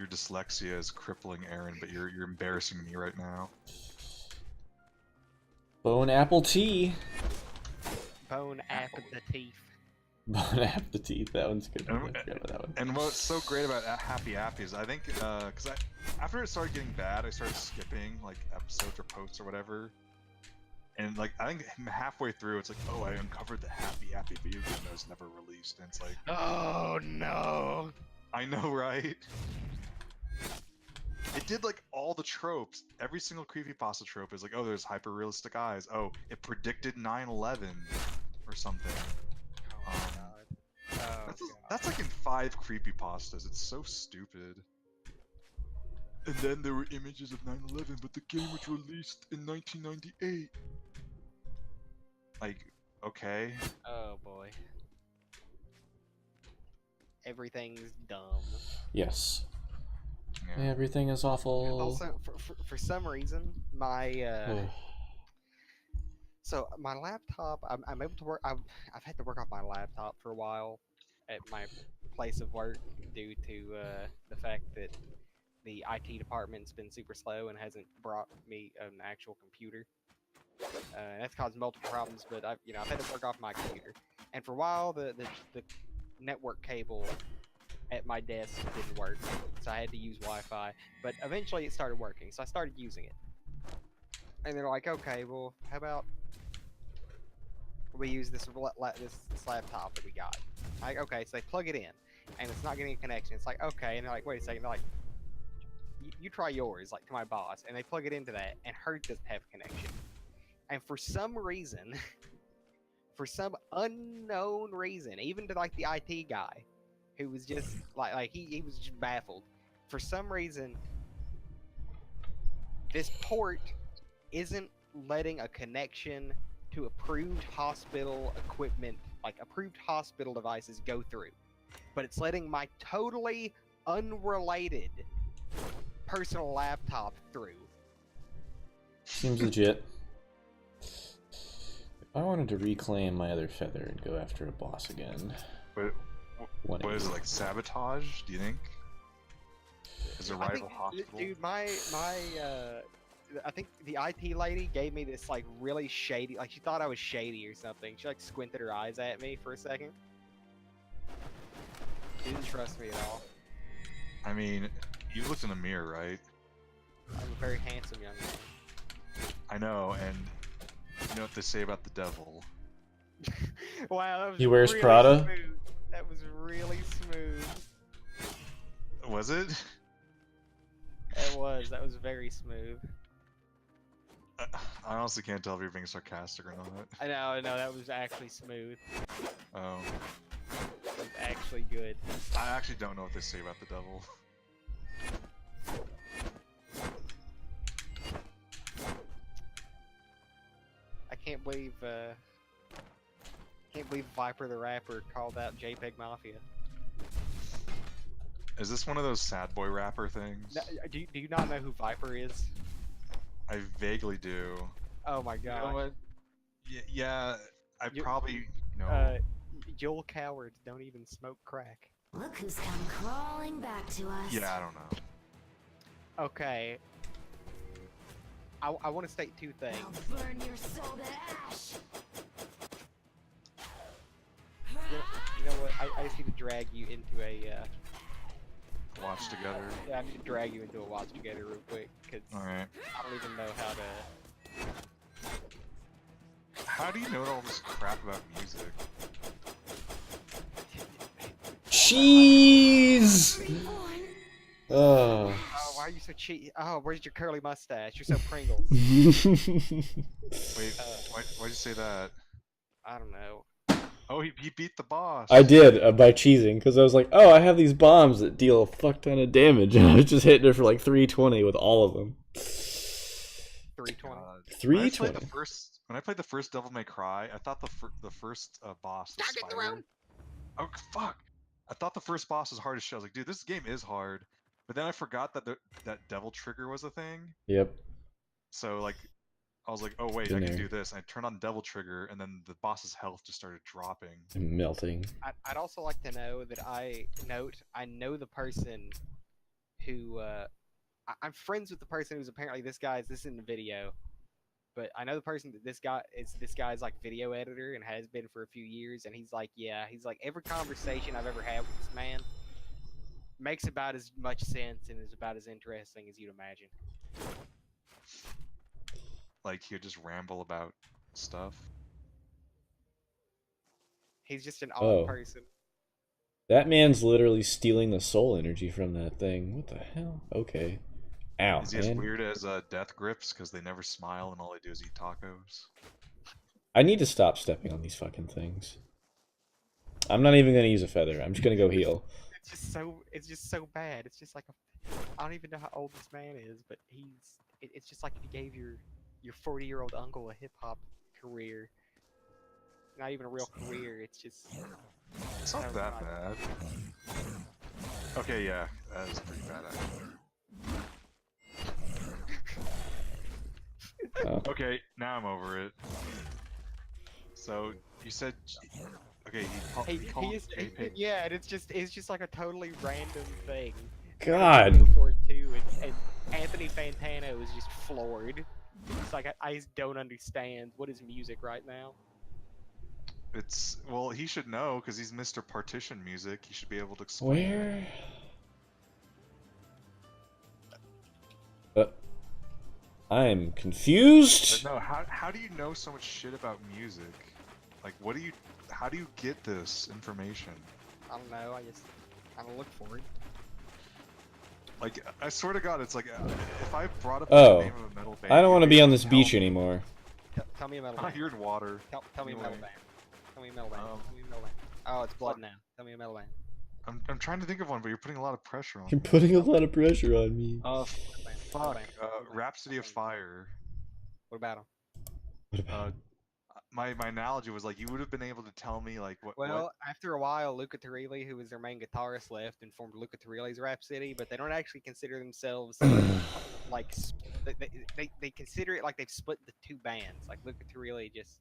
dyslexia is crippling Aaron, but you're embarrassing me right now. Bone apple tea. Bone apple the teeth. Bone apple teeth. That one's good. I forgot about that one. And what's so great about Happy Appy is I think, because after it started getting bad, I started skipping like episodes or posts or whatever. And like I think halfway through, it's like, oh, I uncovered the Happy Appy video game that was never released, and it's like, Oh no! I know, right? It did like all the tropes. Every single creepypasta trope is like, oh, there's hyper realistic eyes. Oh, it predicted 9/11 or something. Oh my god. Oh god. That's like in 5 creepypastas. It's so stupid. And then there were images of 9/11, but the game was released in 1998. Like, okay. Oh boy. Everything's dumb. Yes. Yeah. Everything is awful. Also, for some reason, my so my laptop, I'm able to work. I've had to work off my laptop for a while at my place of work due to the fact that the IT department's been super slow and hasn't brought me an actual computer. That's caused multiple problems, but I've had to work off my computer. And for a while, the network cable at my desk didn't work, so I had to use Wi-Fi. But eventually, it started working, so I started using it. And they're like, "Okay, well, how about we use this laptop that we got?" Like, okay, so they plug it in, and it's not getting a connection. It's like, okay, and they're like, "Wait a second." They're like, you try yours, like to my boss, and they plug it into that, and hers doesn't have a connection. And for some reason, for some unknown reason, even to like the IT guy, who was just like he was just baffled. For some reason, this port isn't letting a connection to approved hospital equipment, like approved hospital devices, go through. But it's letting my totally unrelated personal laptop through. Seems legit. If I wanted to reclaim my other feather and go after a boss again. What is it, like sabotage? Do you think? Is a rival hospital? Dude, I think the IT lady gave me this like really shady, like she thought I was shady or something. She like squinted her eyes at me for a second. She didn't trust me at all. I mean, you looked in the mirror, right? I'm a very handsome young man. I know, and you know what they say about the devil. Wow, that was He wears really Prada? smooth. That was really smooth. Was it? That was very smooth. I honestly can't tell if you're being sarcastic or not. I know, that was actually smooth. Oh. That was actually good. I actually don't know what they say about the devil. I can't believe Viper the Rapper called out JPEG Mafia. Is this one of those sad boy rapper things? No, do you not know who Viper is? I vaguely do. Oh my You god. know what? Yeah, I You- probably know. You'll cowards don't even smoke crack. Look who's come crawling back to us. Yeah, I don't know. Okay. I want to state two things. I'll burn your soul to ash. You know what? I just need to drag you into a watch together. Yeah, I need to drag you into a watch together real quick, because Alright. I don't even know how to... How do you know all this crap about music? Cheese. Oh. Oh, why are you so cheap? Oh, where's your curly mustache? You're so Pringles. Wait, why'd you say that? I don't know. Oh, he beat the boss. I did by cheesing because I was like, oh, I have these bombs that deal a fuck ton of damage, and I was just hitting it for like 320 with all of them. 320. God. 320. When I played the first Devil May Cry, I thought the first boss, the Stop getting spider. thrown! Oh fuck! I thought the first boss was hard as shit. I was like, dude, this game is hard. But then I forgot that that devil trigger was a thing. Yep. So like, I was like, oh wait, Been I can there. do this. And I turned on devil trigger, and then the boss's health just started dropping. Melting. I'd also like to know that I know the person who I'm friends with the person who's apparently this is in the video, but I know the person that this guy's like video editor and has been for a few years, and he's like every conversation I've ever had with this man makes about as much sense and is about as interesting as you'd imagine. Like he would just ramble about stuff. He's just an Oh. odd person. That man's literally stealing the soul energy from that thing. What the hell? Okay. Ow, Is he as man. weird as Death Grips because they never smile and all they do is eat tacos? I need to stop stepping on these fucking things. I'm not even gonna use a feather. I'm just gonna go heal. It's just so bad. It's just like I don't even know how old this man is, but it's just like if you gave your 40-year-old uncle a hip hop career. Not even a real career. It's just. It's not that bad. Okay, yeah, that is pretty bad actually. Oh. Okay, now I'm over it. So you said, okay, he called JPEG. Yeah, and it's just like a totally random thing. God. For it too, and Anthony Fantano is just floored. It's like I just don't understand what is music right now. It's well, he should know because he's Mr. Partition Music. He should be able to explain. Where? I'm confused. But no, how do you know so much shit about music? Like, how do you get this information? I don't know. I don't look for it. Like, I swear to God, it's like if I brought up Oh. the name of a metal band, I don't want to you'd be on this tell beach me. anymore. Tell me a metal Oh, band. you're in water. Tell me a metal Anyway. band. Tell me a metal band. Um, Tell me a metal band. Oh, it's blood fuck. now. Tell me a metal band. I'm trying to think of one, but you're putting a lot of pressure on You're me. putting a lot of pressure on me. Metal Fuck. band. Rhapsody of Fire. What about him? What about My analogy was like you would have been able to tell me like what. Well, after a while, Luca Turilli, who was their main guitarist, left and formed Luca Turilli's Rhapsody, but they don't actually consider themselves like they consider it like they've split the two bands. Like Luca Turilli just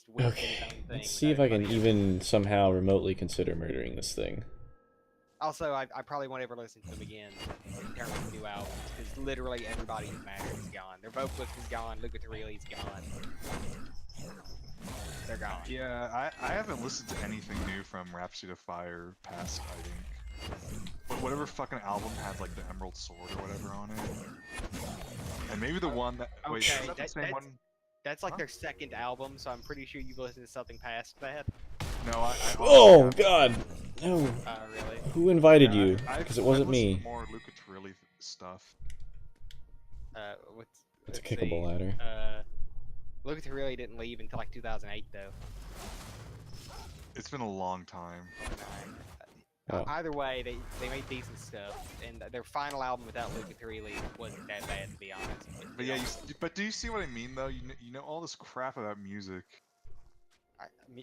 went Okay, his own thing. let's see if I can even somehow remotely consider murdering this thing. Also, I probably won't ever listen to them again in terms of new albums, because literally everybody who matters is gone. Their vocalist is gone, Luca Turilli's gone. They're gone. Yeah, I haven't listened to anything new from Rhapsody of Fire past, I think. But whatever fucking album had like the Emerald Sword or whatever on it. And maybe the one that wait, Okay, is that the same one? That's like Huh? their second album, so I'm pretty sure you've listened to something past that. No, I Oh honestly God, no! Really? Who invited haven't. you? I've- Because it wasn't I've listened me. to more Luca Turilli stuff. It's a let's kickable see. ladder. Luca Turilli didn't leave until like 2008, though. It's been a long time. Oh. Either way, they made decent stuff, and their final album without Luca Turilli wasn't that bad, to be honest. But yeah, but do you see what I mean though? You know all this crap about music.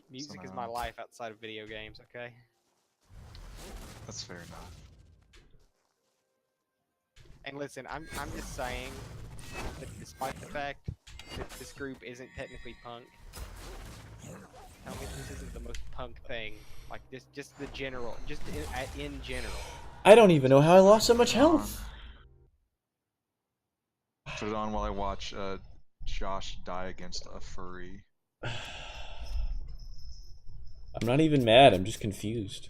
Music is Somehow. my life outside of video games. Okay. That's fair enough. And listen, I'm just saying that despite the fact that this group isn't technically punk, tell me this isn't the most punk thing. Like just the general, just in general. I don't even know how I lost so much health. Put it on while I watch Josh die against a furry. I'm not even mad. I'm just confused.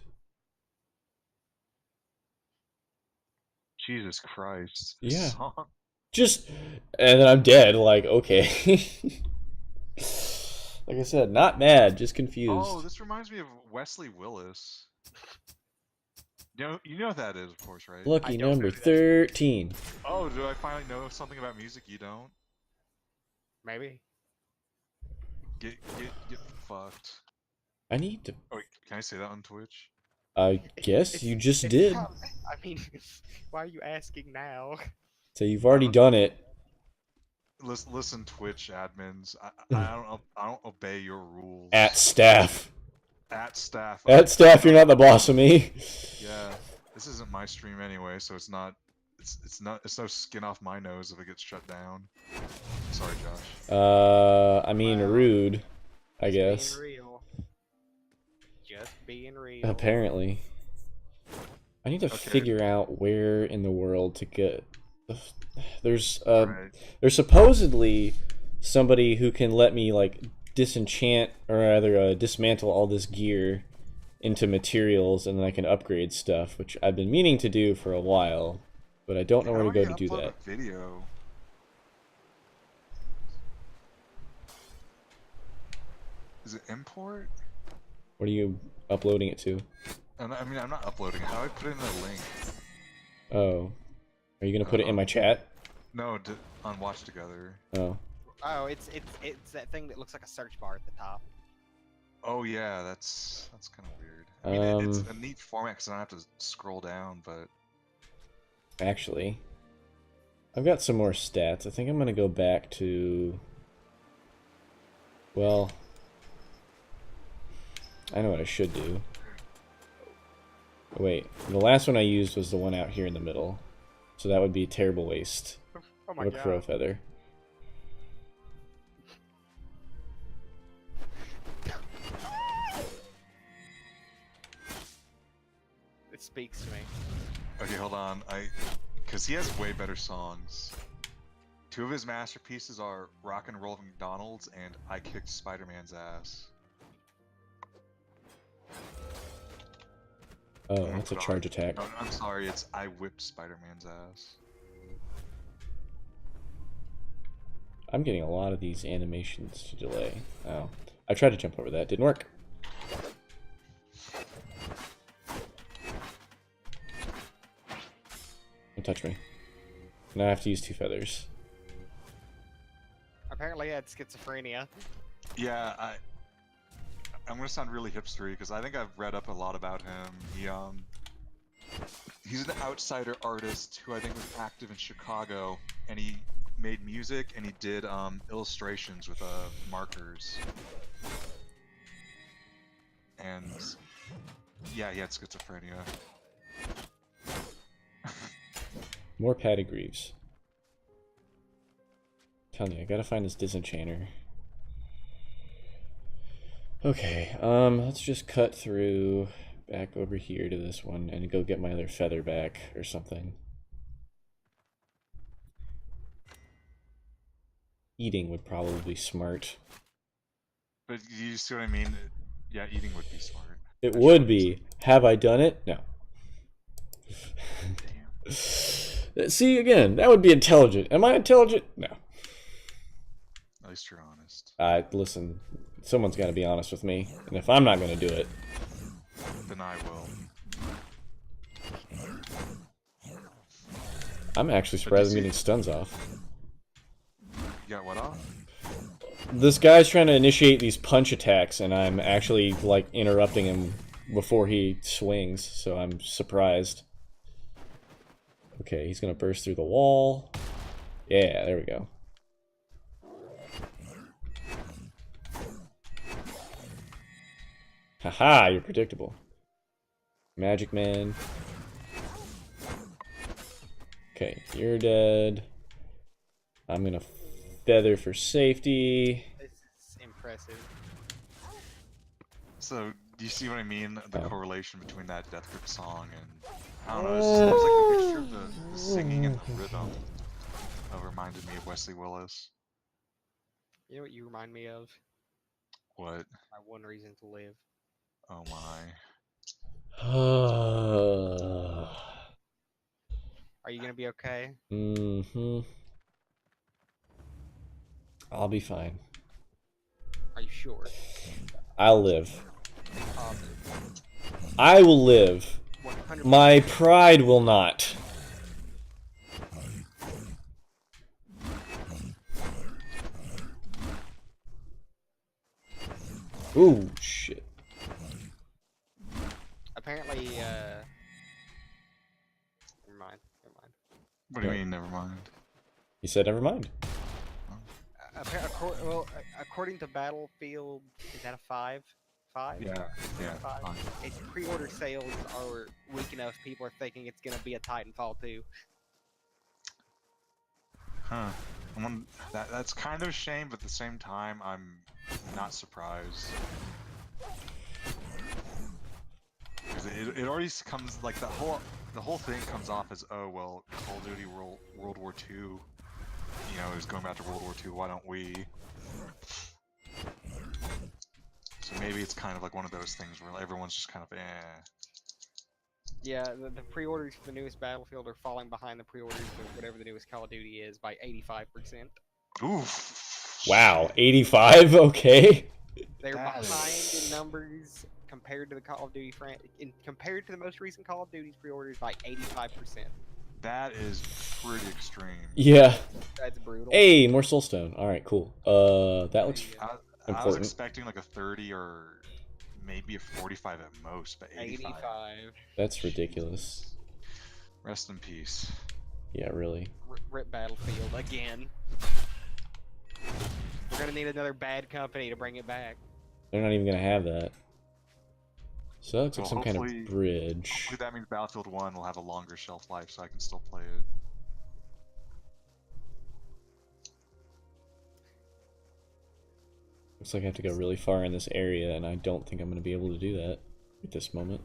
Jesus Christ. Yeah. Song. Just, and then I'm dead. Like, okay. Like I said, not mad, just confused. Oh, this reminds me of Wesley Willis. You know what that is, of course, right? Lucky I don't number know who that is. 13. Oh, do I finally know something about music you don't? Maybe. Get fucked. I need to. Oh, wait, can I say that on Twitch? I guess you just It's did. not- I mean, why are you asking now? So you've already done it. Listen, Twitch admins. I don't obey your rules. At staff. At staff. At staff, you're not the boss of me. Yeah, this isn't my stream anyway, so it's not. It's no skin off my nose if it gets shut down. Sorry, Josh. I mean, Wow. rude. I Just guess. Being real. Just being real. Apparently. I need to Okay. figure out where in the world to get. There's Right. there's supposedly somebody who can let me like disenchant or rather dismantle all this gear into materials, and then I can upgrade stuff, which I've been meaning to do for a while, but I don't know where to go to do that. A video. Is it import? What are you uploading it to? I mean, I'm not uploading it. How do I put it in a link? Oh, are you gonna put it in my chat? No, on Watch Together. Oh, Oh, it's that thing that looks like a search bar at the top. Oh yeah, that's kind of weird. I mean, it's a neat format because I don't have to scroll down, but actually, I've got some more stats. I think I'm gonna go back to. Well, I know what I should do. Wait, the last one I used was the one out here in the middle. So that would be terrible waste Oh my of a crow god. feather. It speaks to me. okay, hold on. Because he has way better songs. Two of his masterpieces are Rock and Roll McDonald's and I Kicked Spider-Man's Ass. Oh, that's a charge attack. No, I'm sorry, it's I Whipped Spider-Man's Ass. I'm getting a lot of these animations to delay. Oh, I tried to jump over that. Didn't work. Don't touch me. Now I have to use 2 feathers. Apparently, he had schizophrenia. Yeah, I'm gonna sound really hipstery because I think I've read up a lot about him. He's an outsider artist who I think was active in Chicago, and he made music and he did illustrations with markers. And yeah, he had schizophrenia. More padded greaves. Telling you, I gotta find this disenchanter. Okay, let's just cut through back over here to this one and go get my other feather back or something. Eating would probably be smart. But you see what I mean? Yeah, eating would be smart. It would be. Have I done it? No. Damn. See, again, that would be intelligent. Am I intelligent? No. At least you're honest. Listen, someone's got to be honest with me. And if I'm not going to do it... Then I will. I'm actually surprised I'm getting stuns off. You got what off? This guy's trying to initiate these punch attacks, and I'm actually, like, interrupting him before he swings, so I'm surprised. Okay, he's gonna burst through the wall. Yeah, there we go. Haha, you're predictable. Magic Man. Okay, you're dead. I'm gonna feather for safety. This is impressive. So, do you see what I mean? The Oh. correlation between that Death Grip song and... I don't know, it seems like a mixture of the singing and the rhythm. Reminded me of Wesley Willis. You know what you remind me of? What? My one reason to live. Oh my. Are you gonna be okay? Mm-hmm. I'll be fine. Are you sure? I'll live. Positive. I will live. 100%. My pride will not. Ooh, shit. Apparently, never mind. Never mind. What do you mean? Never mind. You said never mind. According to Battlefield, is that a 5? 5? Yeah. Yeah. 5? Fine. Its pre-order sales are weak enough. People are thinking it's gonna be a Titanfall 2. Huh. That's kind of a shame, but at the same time, I'm not surprised. Because it already comes like the whole thing comes off as, oh well, Call of Duty World War II, you know, is going back to World War II. Why don't we? So maybe it's kind of like one of those things where everyone's just kind of Yeah, the pre-orders for the newest Battlefield are falling behind the pre-orders of whatever the newest Call of Duty is by 85%. Oof. Wow, 85? Okay. They're That behind is- in numbers compared to the Call of Duty compared to the most recent Call of Duty's pre-orders by 85%. That is pretty extreme. Yeah. That's brutal. Hey, more soulstone. Alright, cool. That looks Yeah. I was important. expecting like a 30 or maybe a 45 at most, but 85. 85. That's ridiculous. Rest in peace. Yeah, really. Rip Battlefield again. We're gonna need another bad company to bring it back. They're not even gonna have that. So that looks like Well, some kind hopefully- of bridge. Hopefully that means Battlefield 1 will have a longer shelf life so I can still play it. Looks like I have to go really far in this area, and I don't think I'm gonna be able to do that at this moment.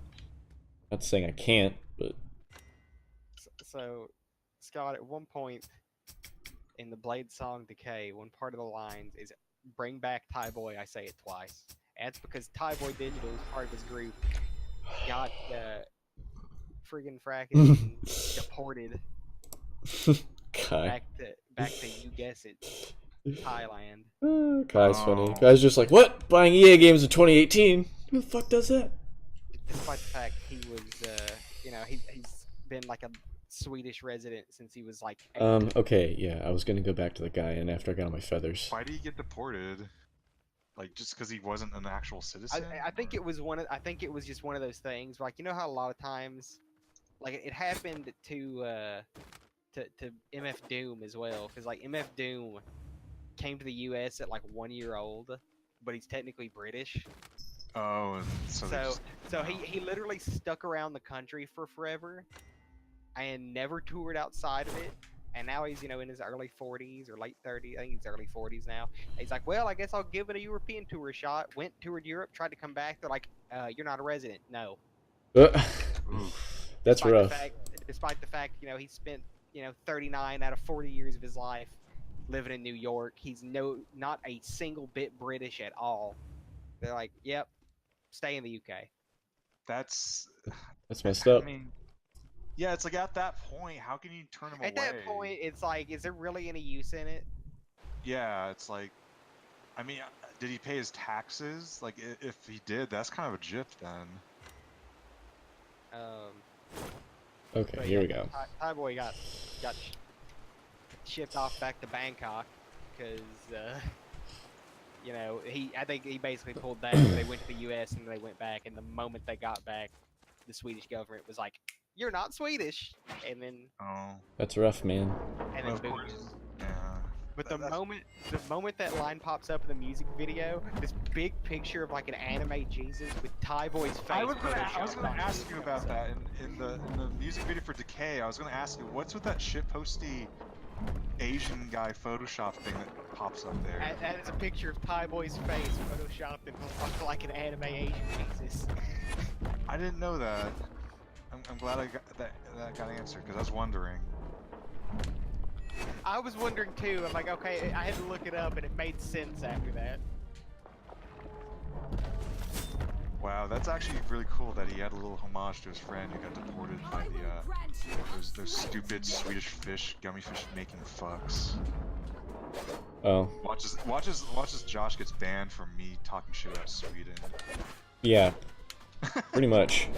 Not saying I can't, but So, Scott, at one point in the Blade song Decay, one part of the lines is "Bring back Thai Boy." I say it twice. And that's because Thai Boy Digital is part of his group. Got friggin' fracking deported Kai. back to you guess it, Thailand. Kai's funny. Oh. Kai's just like, what? Buying EA games in 2018? Who the fuck does that? Despite the fact he was, he's been like a Swedish resident since he was like 8. Okay, yeah, I was gonna go back to the guy, and after I got on my feathers. Why did he get deported? Like just because he wasn't an actual citizen? I think it was I think it was just one of those things. Like, you know how a lot of times, like, it happened to MF Doom as well, because like MF Doom came to the U.S. at like 1 year old, but he's technically British. Oh, and so they just- So he literally stuck around the country for forever, and never toured outside of it. And now he's, in his early 40s or late 30s. I think he's early 40s now. And he's like, well, I guess I'll give it a European tour shot. Toured Europe, tried to come back. They're like, you're not a resident. No. Oof. That's Despite rough. Despite the fact, he spent, 39 out of 40 years of his life living in New York. He's not a single bit British at all. They're like, yep, stay in the UK. That's messed up. I mean, yeah, it's like at that point, how can you turn him away? At that point, it's like, is there really any use in it? Yeah, it's like, I mean, did he pay his taxes? Like, if he did, that's kind of a gyp then. Okay, But here yeah, we go. Thai Boy got shipped off back to Bangkok because I think he basically pulled that. They went to the U.S. and they went back, and the moment they got back, the Swedish government was like, "You're not Swedish," and then Oh, That's rough, man. of boom. course. Yeah. But the That's- moment that line pops up in the music video, this big picture of like an anime Jesus with Thai Boy's face. I was gonna photoshopped onto ask it you comes about up. that in the music video for Decay. I was gonna ask you what's with that shitposty Asian guy Photoshop thing that pops up there. That is a picture of Thai Boy's face photoshopped and looked like an anime Asian Jesus. I didn't know that. I'm glad I got that got answered because I was wondering. I was wondering too. I'm like, okay, I had to look it up, and it made sense after that. Wow, that's actually really cool that he had a little homage to his friend who got deported by those stupid Swedish fish, gummy fish making fucks. Oh, Watch as Josh gets banned from me talking shit about Sweden. yeah, pretty much.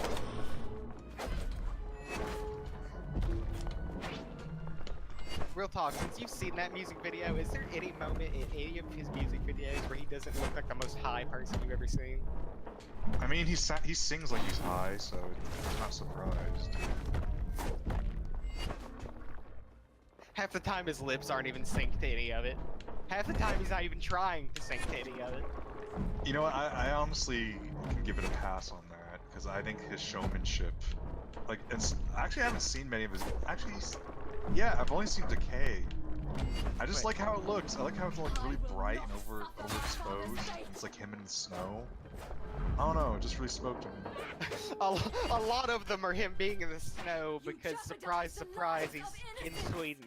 Real talk, since you've seen that music video, is there any moment in any of his music videos where he doesn't look like the most high person you've ever seen? I mean, he sings like he's high, so I'm not surprised. Half the time his lips aren't even synced to any of it. Half the time he's not even trying to sync to any of it. You know what? I honestly can give it a pass on that because I think his showmanship, like, actually I haven't seen many of his. Actually, yeah, I've only seen Decay. I just like how it looks. I like how it's like really bright and overexposed. And it's like him in the snow. I don't know. It just really spoke to me. A lot of them are him being in the snow because, surprise, surprise, he's in Sweden.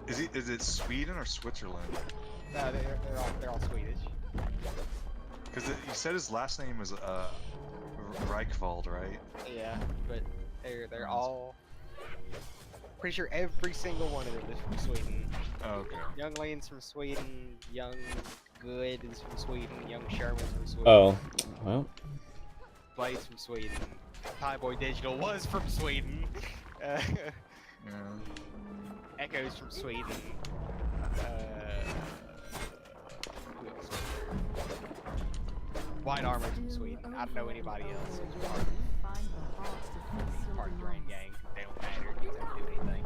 Is it Sweden or Switzerland? No, they're all Swedish. Because you said his last name was Reichwald, right? Yeah, but they're all. Pretty sure every single one of them is from Sweden. Oh, okay. Young Lane's from Sweden. Young Good is from Sweden. Young Sherman's from Sweden. Oh, well. Blade's from Sweden. Boy Digital was from Sweden. Yeah. Echo's from Sweden. Who else? White Armor's from Sweden. I don't know anybody else. It's part of the Drain Gang. They don't matter because they don't do anything.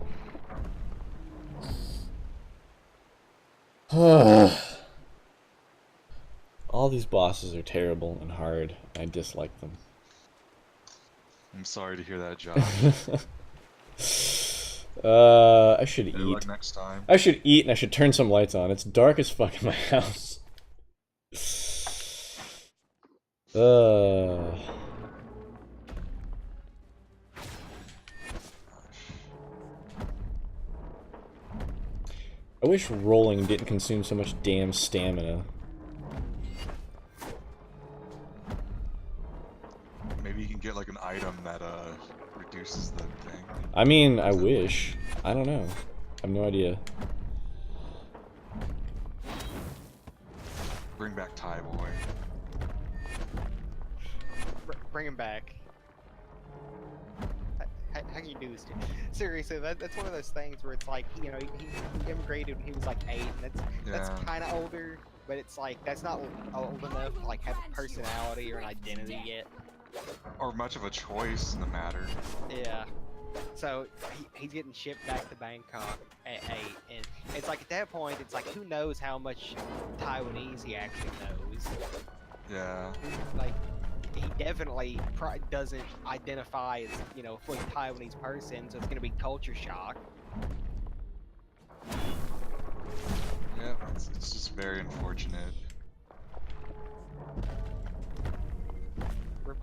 All these bosses are terrible and hard. I dislike them. I'm sorry to hear that, Josh. I should Good eat. luck next time. I should eat and I should turn some lights on. It's dark as fuck in my house. I wish rolling didn't consume so much damn stamina. Maybe you can get like an item that reduces the thing. I mean, I wish. I don't know. I have no idea. Bring back Thai Boy. Bring him back. How can you do this to seriously? That's one of those things where it's like, you know, he immigrated when he was like 8, and that's kind of older, but it's like that's not old enough to like have a personality or an identity yet, Or much of a choice in the matter. Yeah. So he's getting shipped back to Bangkok at 8, and it's like at that point, it's like who knows how much Taiwanese he actually knows. Yeah. Like, he definitely doesn't identify as, you know, a fully Taiwanese person, so it's gonna be culture shock. Yeah, it's just very unfortunate.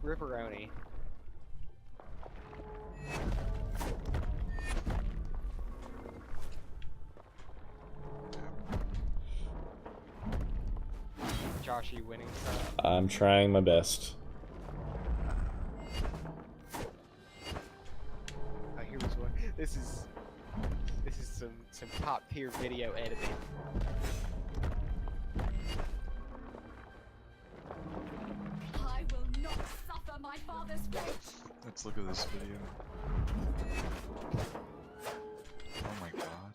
Ripperoni. Josh, are you winning stuff? I'm trying my best. Oh, here was one. This is some top tier video editing. I will not suffer my father's fate. Let's look at this video. Oh my god.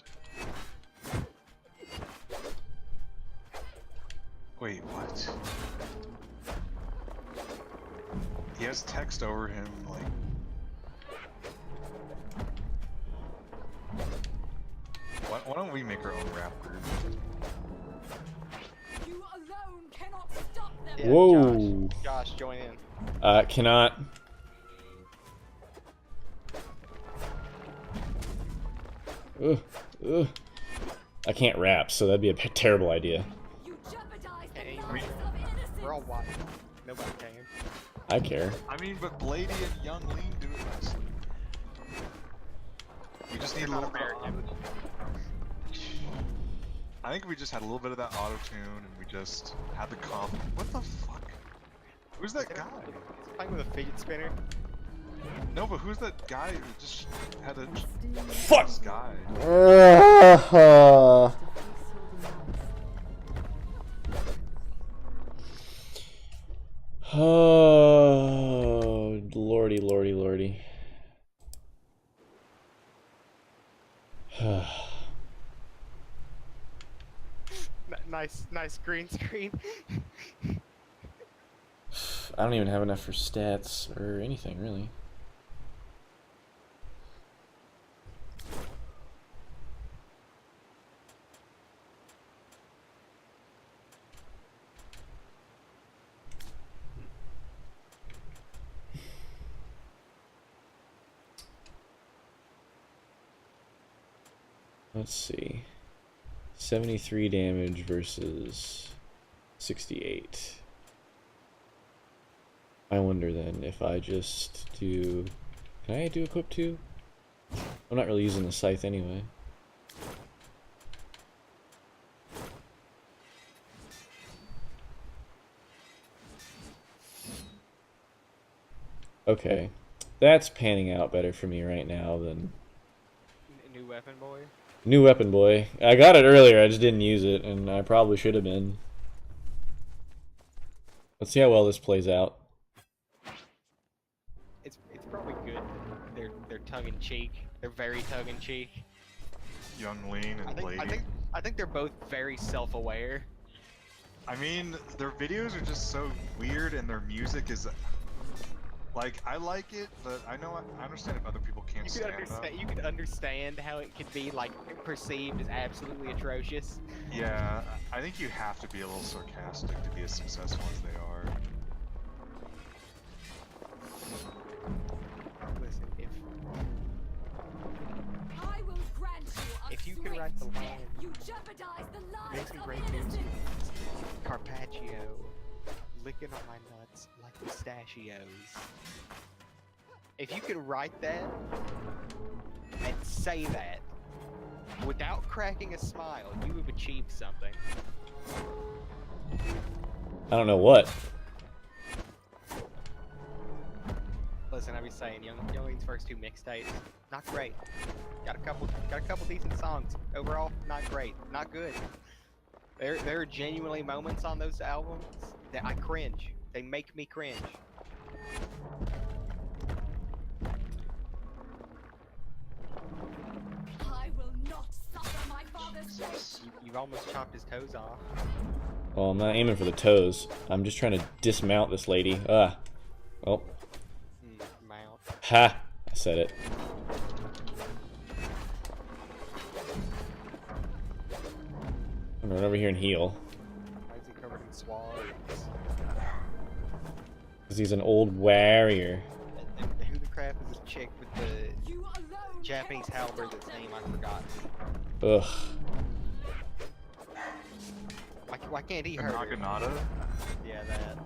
Wait, what? He has text over him, like... Why don't we make our own rap group? You alone cannot stop them. Yeah, Whoa. Josh, join in. Cannot. Ugh. I can't rap, so that'd be a terrible idea. You jeopardize the Hey, lives of innocents. We're all white. Nobody can. I care. I mean, but Blady and Young Lean do it nicely. We just need a little bit American. I think we just had a little bit of that auto-tune and we just had the comp. What the fuck? Who's that guy? He's playing with a fidget spinner. No, but who's that guy who just had a Fuck! this guy? Oh, lordy, lordy, lordy. Nice green screen. I don't even have enough for stats or anything, really. Let's see. 73 damage versus 68. I wonder then if I just do... Can I do equip 2? I'm not really using the scythe anyway. Okay. That's panning out better for me right now than... New weapon boy. New weapon boy. I got it earlier, I just didn't use it, and I probably should have been. Let's see how well this plays out. It's probably good. They're tongue in cheek. They're very tongue in cheek. Young, lean, and lady. I think they're both very self-aware. I mean, their videos are just so weird, and their music is like, I like it, but I understand if other people can't stand that. You could understand how it could be like perceived as absolutely atrocious. Yeah, I think you have to be a little sarcastic to be as successful as they are. Listen, I will grant you if you can write the swift line, death. You jeopardize the make lives some of great news. innocents. Carpaccio, licking on my nuts like pistachios. If you could write that and say that without cracking a smile, you have achieved something. I don't know what. Listen, I be saying, Young's first 2 mixtapes, not great. Got a couple decent songs. Overall, not great, not good. There are genuinely moments on those albums that I cringe. They make me cringe. I will not suffer my father's fate. You've almost chopped his toes off. Well, I'm not aiming for the toes. I'm just trying to dismount this lady. Ah. Oh. Mount. Ha! I said it. I'm gonna run over here and heal. Why is he covered in swabs? Because he's an old warrior. And who the crap is this chick with the You alone Japanese cannot halberd stop that's them. name I forgot? Ugh. Why can't he hurt her? Naginata? Yeah, that.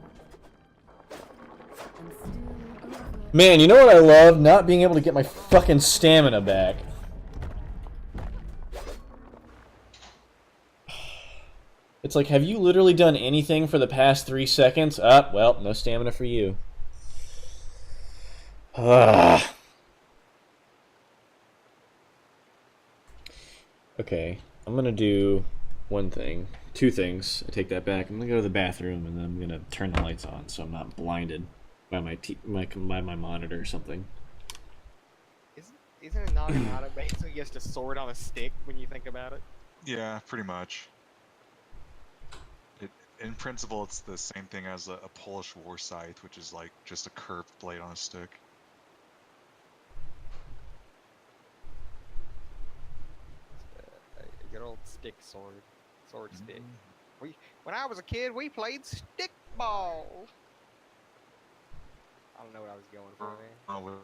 Man, you know what I love? Not being able to get my fucking stamina back. It's like, have you literally done anything for the past 3 seconds? Ah, well, no stamina for you. Ah. Okay, I'm gonna do one thing. 2 things. I take that back. I'm gonna go to the bathroom and then I'm gonna turn the lights on so I'm not blinded by my monitor or something. Isn't it Naginata basically just a sword on a stick when you think about it? Yeah, pretty much. In principle, it's the same thing as a Polish war scythe, which is like just a curved blade on a stick. A good old stick sword. Sword stick. When I was a kid, we played stick ball. I don't know what I was going for there. Oh, well,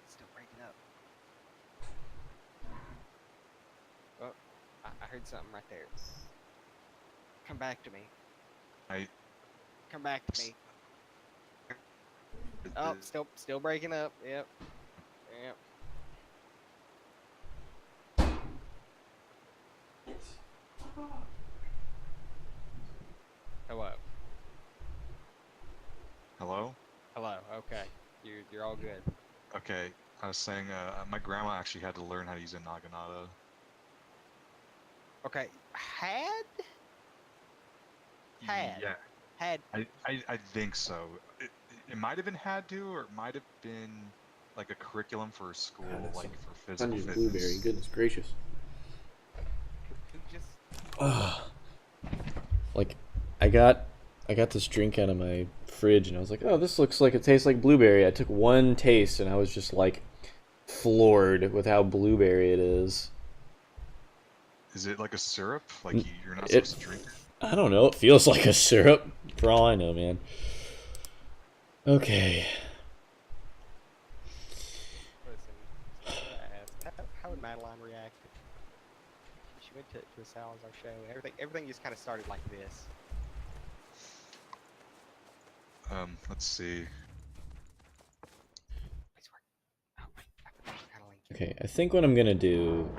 Still breaking up. Oh, I heard something right there. Come back to me. Come back to me. Oh, still breaking up. Yep. Hello. Okay. You're all good. Okay, I was saying, my grandma actually had to learn how to use a naginata. Okay. Had. Yeah, Had. I think so. It might have been had to, or it might have been like a curriculum for school, that's like some for physical pungent fitness. blueberry. Goodness gracious. Who just. Like, I got this drink out of my fridge, and I was like, oh, this looks like it tastes like blueberry. I took one taste, and I was just like floored with how blueberry it is. Is it like a syrup? Like you're not It, supposed to drink it? I don't know. It feels like a syrup, for all I know, man. Okay. Listen. How would Madeline react? She went to the Salazar show. Everything just kind of started like this. Let's see. Oh, wait, I forgot to link it. Okay, I think what I'm gonna do,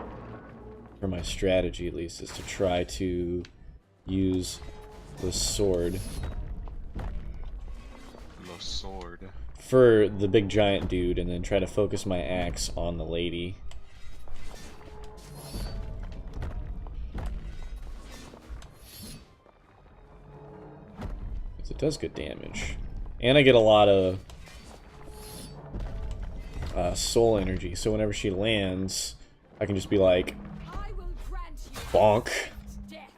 for my strategy at least, is to try to use the sword The sword. for the big giant dude, and then try to focus my axe on the lady. Because it does good damage. And I get a lot of soul energy, so whenever she lands, I can just be like, I will grant you bonk. death.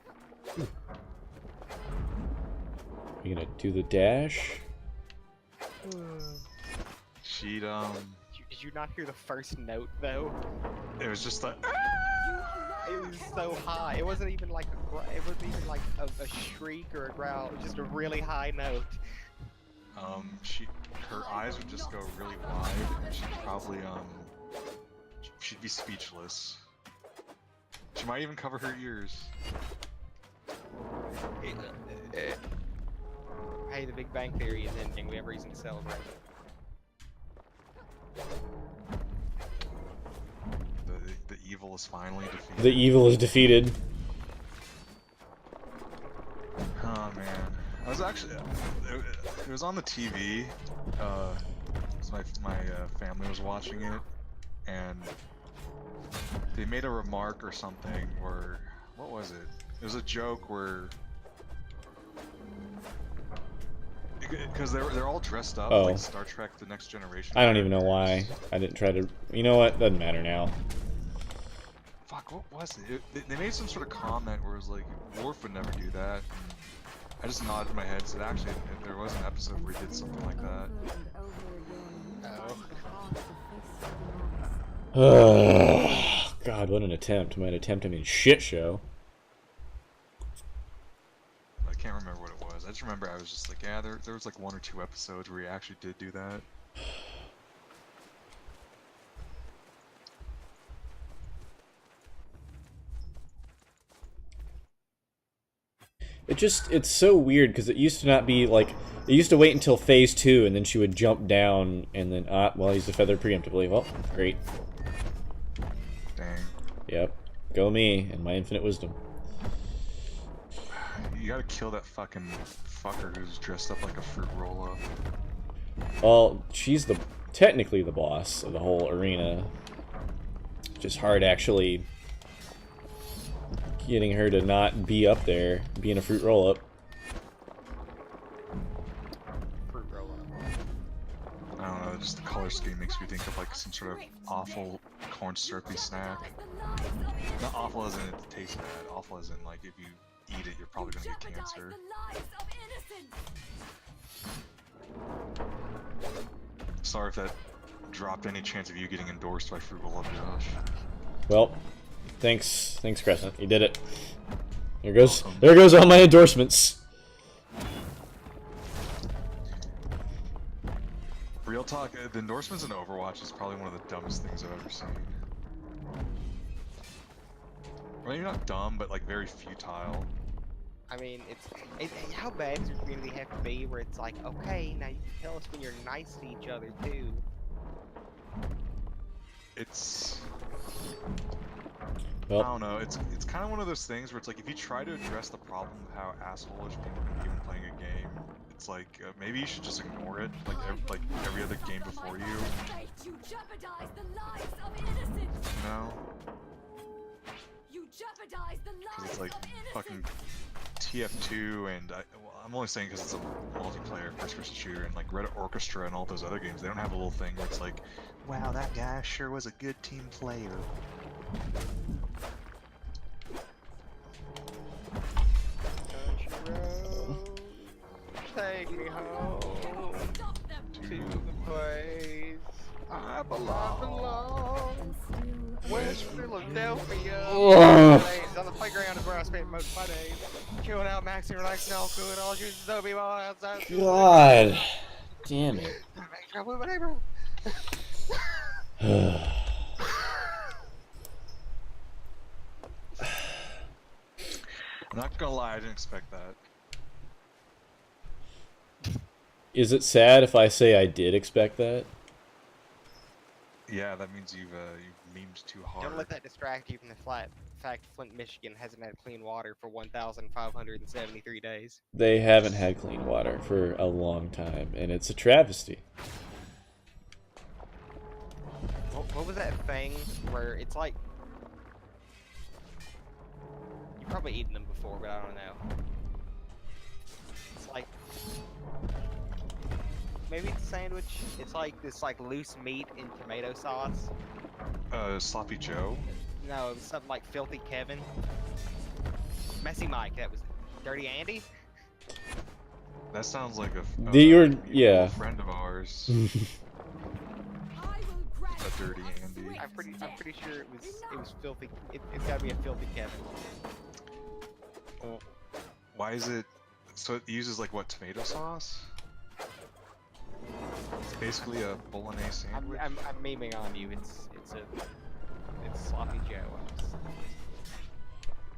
You gonna do the dash? She'd Did you not hear the first note though? it was just like It was so high. It wasn't even like it wasn't even like a shriek or a growl. It was just a really high note. her eyes would just go really wide, and she'd probably she'd be speechless. She might even cover her ears. Hey, the Big Bang Theory is ending. We have reason to celebrate. The evil is finally defeated. The evil is defeated. Oh man, I was actually it was on the TV. 'Cause my family was watching it, and they made a remark or something where, what was it? It was a joke where, because they're all dressed up Oh. like Star Trek: The Next Generation. I don't even know characters. why. I didn't try to... You know what? Doesn't matter now. Fuck, what was it? They made some sort of comment where it was like, Worf would never do that. And I just nodded my head and said, actually, there was an episode where he did something like that. God, what an attempt. By an attempt, I mean shit show. I can't remember what it was. I just remember I was just like, yeah, there was like 1 or 2 episodes where he actually did do that. It's so weird, because it used to not be like... It used to wait until phase 2, and then she would jump down, and then, well, he's a feather preemptively. Well, great. Dang. Yep. Go me, and my infinite wisdom. You gotta kill that fucking fucker who's dressed up like a fruit roll-up. Well, she's technically the boss of the whole arena. Just hard actually getting her to not be up there, being a fruit roll-up. Fruit roll up. I don't know, just the color scheme makes me think of like some sort of awful corn syrupy snack. Not awful as in it tastes bad, awful as in like if you eat it you're probably gonna get cancer. Sorry if that dropped any chance of you getting endorsed by Fruit Roll-Up, Josh. Well, thanks, Crescent. You did it. There goes all my endorsements. Real talk, the endorsements in Overwatch is probably one of the dumbest things I've ever seen. Or maybe not dumb, but like very futile. I mean, how bad does your community have to be where it's like, okay, now you can tell us when you're nice to each other too. It's... Well, I don't know, it's kind of one of those things where it's like if you try to address the problem of how assholeish people can be when playing a game, It's like maybe you should just ignore it, like every other game before you. You jeopardize the lives of innocents. You know, You jeopardize the because lives it's like of fucking innocents. TF2 and I'm only saying because it's a multiplayer first-person shooter, and like Red Orchestra and all those other games, they don't have a little thing where it's like, wow, that guy sure was a good team player. Country road, take me home Stop them. to the place I I belong. West Philadelphia. Ugh. On the playground is where I spent most of my days. Chilling out, maxing, relaxing, all good, all juices, Obi Wan outside. God damn it. Make trouble with my neighbor. I'm not gonna lie, I didn't expect that. Is it sad if I say I did expect that? Yeah, that means you've memed too hard. Don't let that distract you from the fact Flint, Michigan hasn't had clean water for 1,573 days. They haven't had clean water for a long time, and it's a travesty. What was that thing where it's like... You've probably eaten them before, but I don't know. It's like... Maybe it's a sandwich. It's like this like loose meat in tomato sauce. Sloppy Joe? No, it was something like Filthy Kevin. Messy Mike, that was it. Dirty Andy? That sounds like a Yeah. friend of ours. I will grant A dirty you Andy. swift I'm pretty death. sure it was Filthy. It's gotta be a Filthy Kevin. Why is it... So it uses like what, tomato sauce? It's basically a bolognese sandwich? I'm memeing on you. It's Sloppy Joe.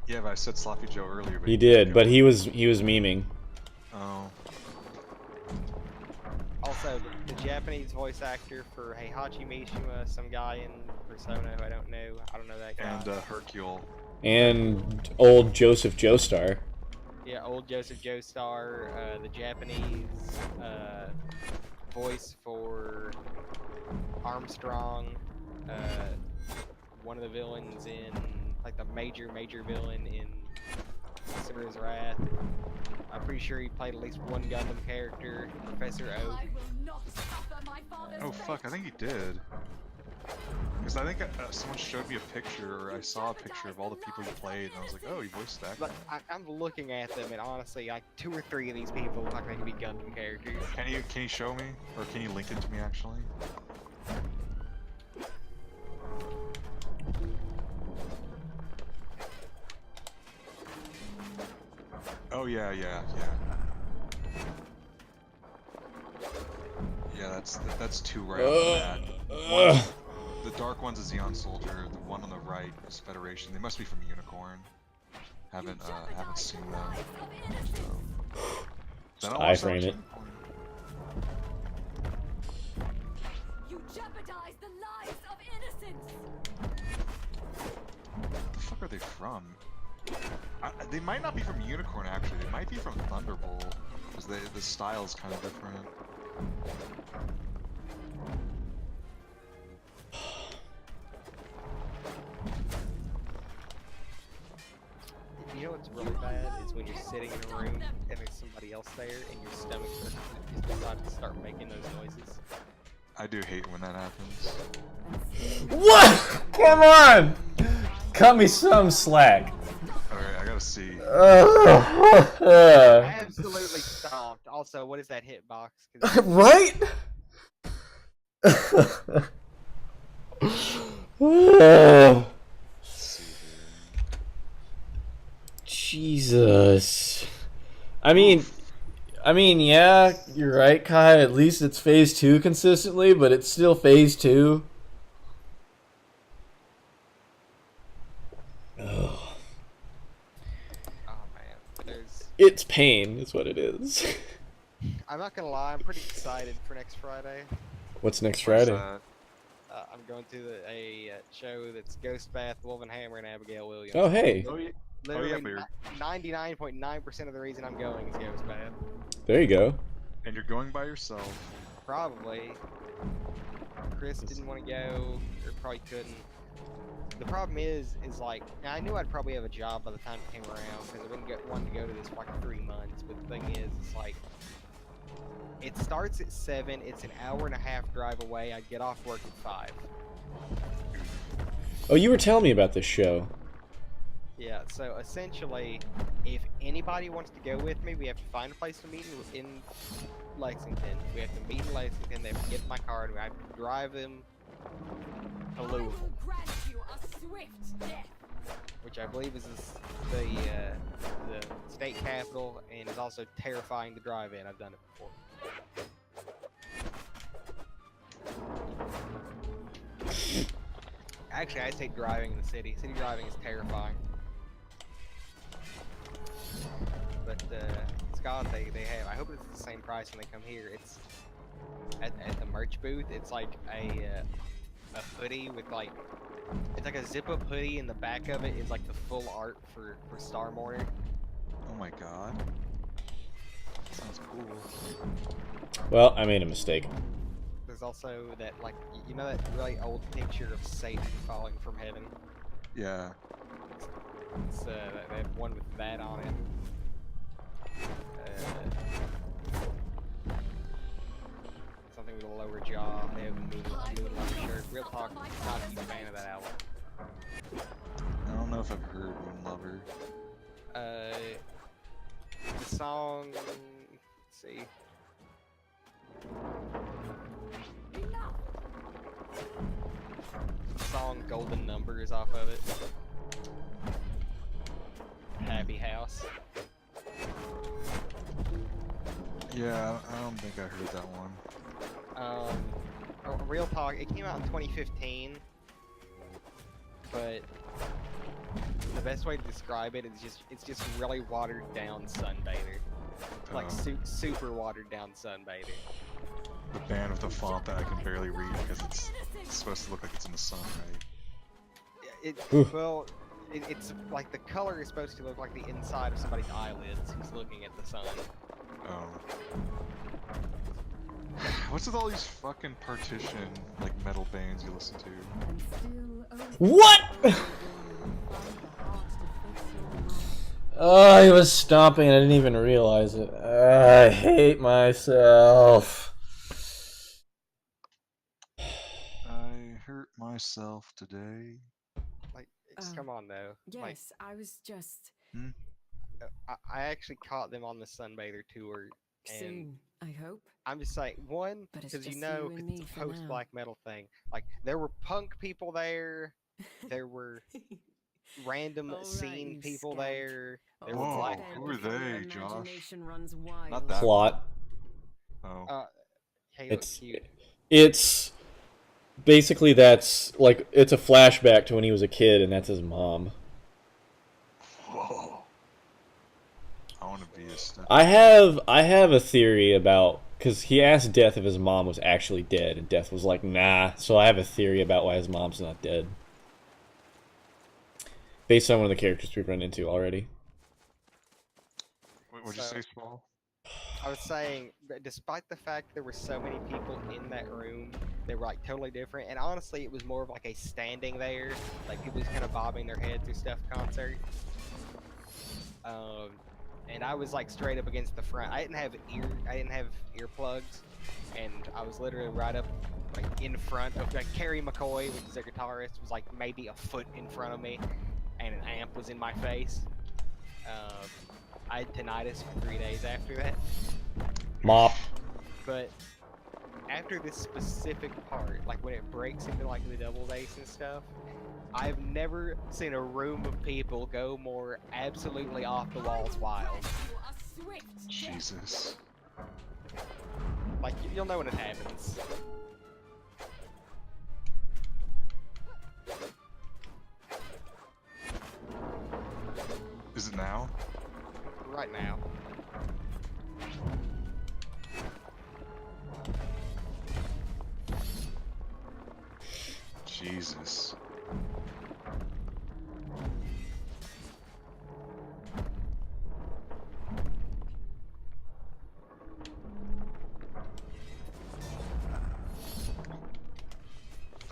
Yeah, but I said Sloppy Joe earlier, but He did, but he was memeing. Oh. Also, the Japanese voice actor for Heihachi Mishima, some guy in Persona who I don't know that guy. And Hercule. And old Joseph Joestar. Yeah, old Joseph Joestar, the Japanese voice for Armstrong, one of the villains in, like the major villain in Severus Wrath. I'm pretty sure he played at least one Gundam character, Professor Oak. I will not suffer my father's Oh fuck, I think he did. Because I think someone showed me a picture, or I saw a picture of all the people he played, and I was like, oh, he voiced that guy. But I'm looking at them, and honestly, like 2 or 3 of these people look like they could be Gundam characters. Can you show me? Or can you link it to me, actually? Oh yeah. Yeah, that's 2 right off the bat. One, the dark one's a Xeon Soldier, the one on the right is Federation. They must be from Unicorn. Haven't seen them. Just iframe it. You jeopardize the lives of innocents. What the fuck are they from? They might not be from Unicorn, actually. They might be from Thunderbolt, because the style is kind of different. You know what's really bad is when you're sitting in a room and there's somebody else there and your stomach just decides to start making those noises. I do hate when that happens. What? Come on! Cut me some slack. Alright, I gotta see. Absolutely stomped. Also, what is that hitbox? Right? Let's see here. Jesus. I mean, yeah, you're right, Kai. At least it's phase 2 consistently, but it's still phase 2. Ugh. Oh man, It's pain, is what it is. I'm not gonna lie, I'm pretty excited for next Friday. What's next Where's Friday? that? I'm going to a show that's Ghost Bath, Wolven Hammer, and Abigail Williams. Oh, hey. Literally, but you're- 99.9% of the reason I'm going is Ghost Bad. There you go. And you're going by yourself. Probably. Chris didn't want to go, or probably couldn't. The problem is like, I knew I'd probably have a job by the time it came around, because I've been wanting to go to this for like 3 months, but the thing is, it's like, it starts at 7, it's an hour and a half drive away, I get off work at 5. Oh, you were telling me about this show. Yeah, so essentially, if anybody wants to go with me, we have to find a place to meet in Lexington. We have to meet in Lexington, they have to get in my car, and we have to drive them to I will Louisville, grant you a swift death. which I believe is the state capital, and is also terrifying to drive in. I've done it before. Actually, I hate driving in the city. City driving is terrifying. But Scott, they have. I hope it's the same price when they come here. It's at the merch booth. It's like a hoodie with like, it's like a zip-up hoodie, and the back of it is like the full art for Star Mourner. Oh my god. Sounds cool. Well, I made a mistake. There's also that, like, you know that really old picture of Satan falling from heaven? Yeah. It's, they have one with that on it. Something with a lower jaw. They have a moonlight shirt. Real talk, not a huge fan of that album. I don't know if I've heard Moon Lover. The song, let's see. The song Golden Numbers off of it. Happy House. Yeah, I don't think I heard that one. Real talk, it came out in 2015, but the best way to describe it is it's just really watered down Sunbather. Like super watered down Sunbather. The band with the font that I can barely read because it's supposed to look like it's in the sun, right? Well, it's like the color is supposed to look like the inside of somebody's eyelids who's looking at the sun. Oh. What's with all these fucking partition, like, metal bands you listen to? And still What? Oh, he was stomping. I didn't even realize it. I hate myself. I hurt myself today. Like, come on though. Like, yes, I was just I actually caught them on the Sunbather tour, and soon, I hope. I'm just like, one, But it's because you just know, you and 'cause me it's a for now. post-black metal thing. Like, there were punk people there, there were random All right, scene you people scout. there, there All were Whoa, black. prepared who are before your they, Josh? imagination runs wild. Not that Plot. Oh. Hey, look It's cute. it's basically that's like it's a flashback to when he was a kid, and that's his mom. Whoa. I want to be a step. I have a theory about, because he asked Death if his mom was actually dead, and Death was like, nah. So I have a theory about why his mom's not dead, based on one of the characters we've run into already. What'd you say, Small? I was saying, that despite the fact there were so many people in that room, they were like totally different, and honestly, it was more of like a standing there, like people just kind of bobbing their heads through stuff concert. And I was like straight up against the front. I didn't have earplugs, and I was literally right up, like in front of like Kerry McCoy, which is their guitarist, was like maybe a foot in front of me, and an amp was in my face. I had tinnitus for 3 days after that. Mop. But after this specific part, like when it breaks into like the double bass and stuff, I've never seen a room of people go more absolutely off the walls wild. Jesus. Like you'll know when it happens. Is it now? Right now. Jesus.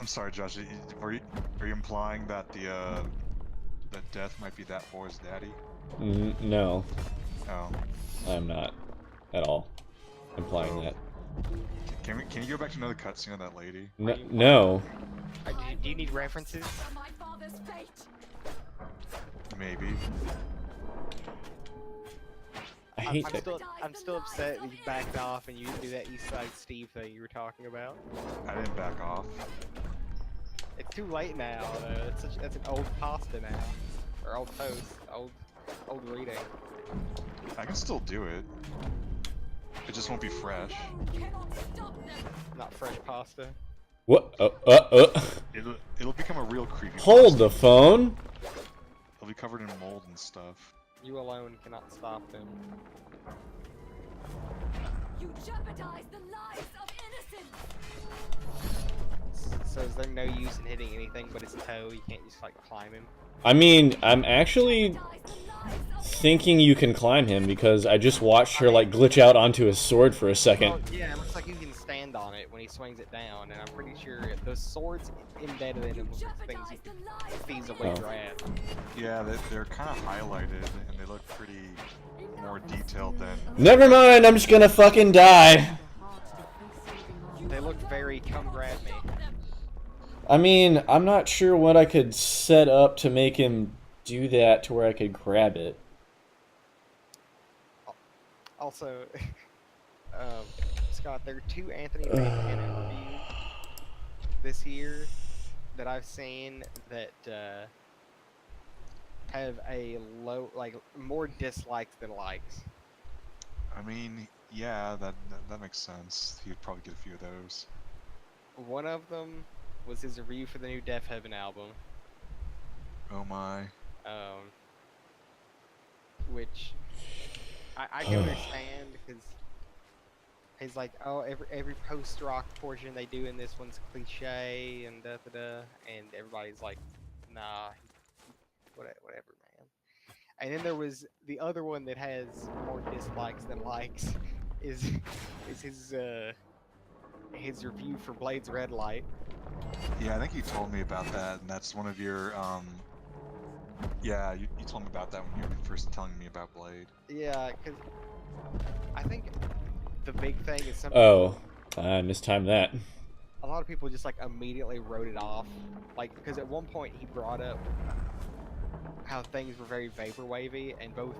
I'm sorry, Josh. Are you implying that that Death might be that boy's daddy? No, Oh. I'm not at all implying that. Can you go back to another cutscene of that lady? No. Do you need references? My father's fate. Maybe. I hate I'm that. still upset that you backed off and you didn't do that East Side Steve thing you were talking about. I didn't back off. It's too late now, though. That's an old pasta now. Or old toast. Old reading. I can still do it. It just won't be fresh. Cannot stop them. Not fresh pasta. What? It'll become a real creepy. Hold the phone. It'll be covered in mold and stuff. You alone cannot stop them. You jeopardize the lives of innocents. So is there no use in hitting anything but his toe? You can't just like climb him? I mean, I'm actually Jeopardize the lives of thinking you can climb him because I just watched her like glitch out onto his sword for a second. Oh, yeah, it looks like you can stand on it when he swings it down, and I'm pretty sure the swords embedded in him will be things you jeopardize the can lives of feasibly Oh. grab. Yeah, they're kind of highlighted and they look pretty more detailed than. Never mind, I'm just gonna fucking die. They look very come grab me. I mean, I'm not sure what I could set up to make him do that to where I could grab it. Also, Scott, there are 2 Anthony Van reviews this year that I've seen that have a low, like, more dislikes than likes. I mean, yeah, that makes sense. He'd probably get a few of those. One of them was his review for the new Def Heaven album, Oh my. which I can understand because he's like, oh, every post-rock portion they do in this one's cliche and da da da, and everybody's like, nah, whatever, man. And then there was the other one that has more dislikes than likes, is his review for Blade's Red Light. Yeah, I think you told me about that, and that's one of your Yeah, you told me about that when you were first telling me about Blade. Yeah, because I think the big thing is some Oh, I mistimed that. a lot of people just like immediately wrote it off, like because at one point he brought up how things were very vaporwavy, and both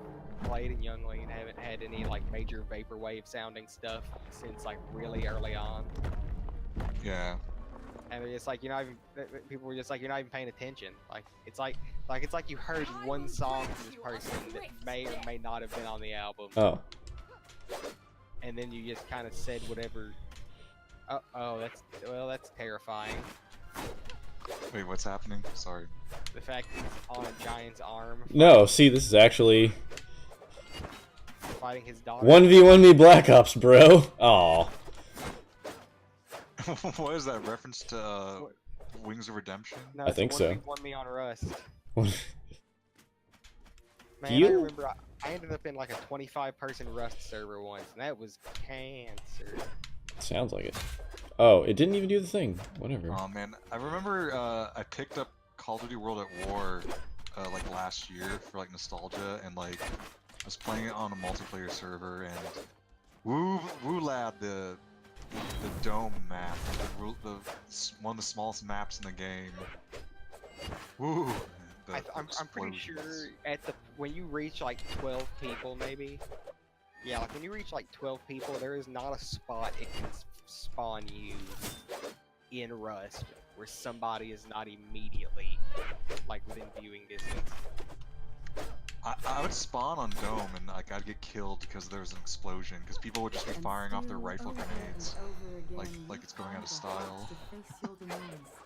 Blade and Youngling haven't had any like major vaporwave sounding stuff since like really early on, Yeah. and they're just like people were just like, you're not even paying attention. Like it's like you heard one song from this person that may or may not have been on the album, Oh. and then you just kind of said whatever. That's terrifying. Wait, what's happening? Sorry. The fact he's on a giant's arm No, see, this is actually fighting his daughter. 1v1 Black Ops, bro. Aw. What is that reference to Wings of Redemption? No, I think so. Won me on Rust. What? Man, You? I remember I ended up in like a 25-person Rust server once, and that was cancer. Sounds like it. Oh, it didn't even do the thing. Whatever. Oh man, I remember I picked up Call of Duty World at War like last year for like nostalgia, and like I was playing it on a multiplayer server, and Woo Lad, the dome map, one of the smallest maps in the game. Woo. I'm pretty sure when you reach like 12 people, maybe. Yeah, like when you reach like 12 people, there is not a spot it can spawn you in Rust where somebody is not immediately like within viewing distance. I would spawn on Dome and like I'd get killed because there was an explosion because people would just be firing off their rifle grenades like it's going out of style.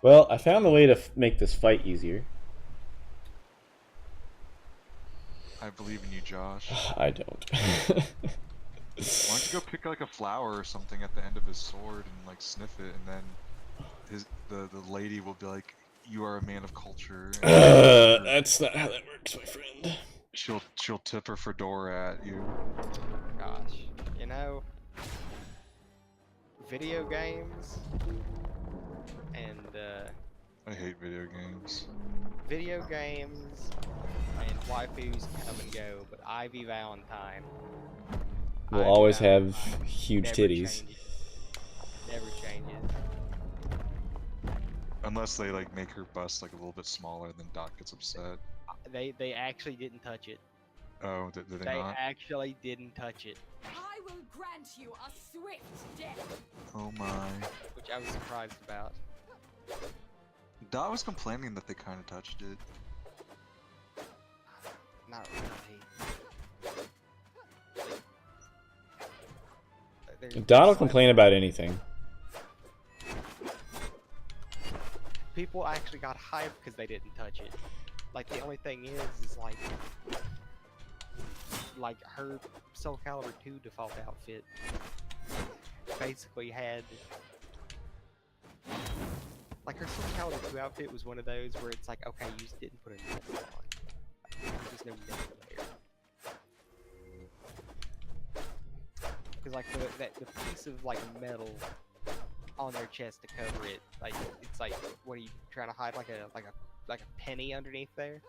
Well, I found a way to make this fight easier. I believe in you, Josh. I don't. Why don't you go pick like a flower or something at the end of his sword and like sniff it, and then the lady will be like, "You are a man of culture." And That's not how that works, my friend. she'll tip her fedora at you. Gosh, you know, video games And I hate video games. video games and waifus come and go, but Ivy Valentine We'll Ivy always have Valentine huge never titties. changes. Never changes. Unless they like make her bust like a little bit smaller, then Doc gets upset. They actually didn't touch it. Oh, did they They not? actually didn't touch it, I will grant you a swift death. Oh my. which I was surprised about. Dot was complaining that they kind of touched it. Not really. Dot will complain about anything. People actually got hyped because they didn't touch it. Like the only thing is like her Soul Calibur 2 default outfit basically had like her Soul Calibur 2 outfit was one of those where it's like, okay, you just didn't put a nipple on. There's no nipple there. Because like the piece of like metal on their chest to cover it, like it's like, what are you trying to hide, like a penny underneath there?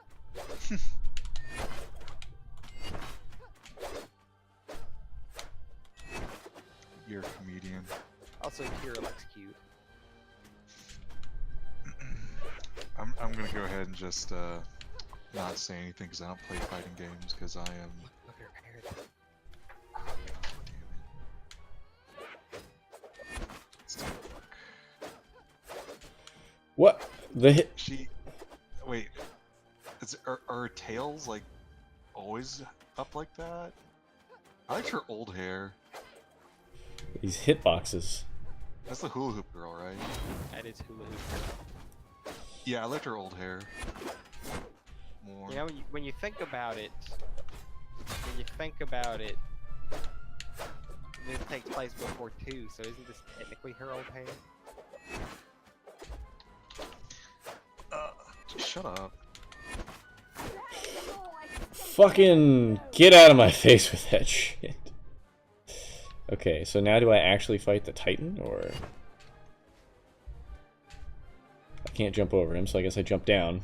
You're a comedian. Also, Kira looks cute. I'm gonna go ahead and just not say anything because I don't play fighting games because I am. Look at her hair. Oh, damn it. Let's take a look. What? The hit? She. Wait. Are her tails like always up like that? I liked her old hair. These hitboxes. That's the hula hoop girl, right? That is hula hoop. Yeah, I liked her old hair. More. You know, when you think about it, this takes place before 2, so isn't this technically her old hair? Shut up. Fucking get out of my face with that shit. Okay, so now do I actually fight the Titan, or... I can't jump over him, so I guess I jump down.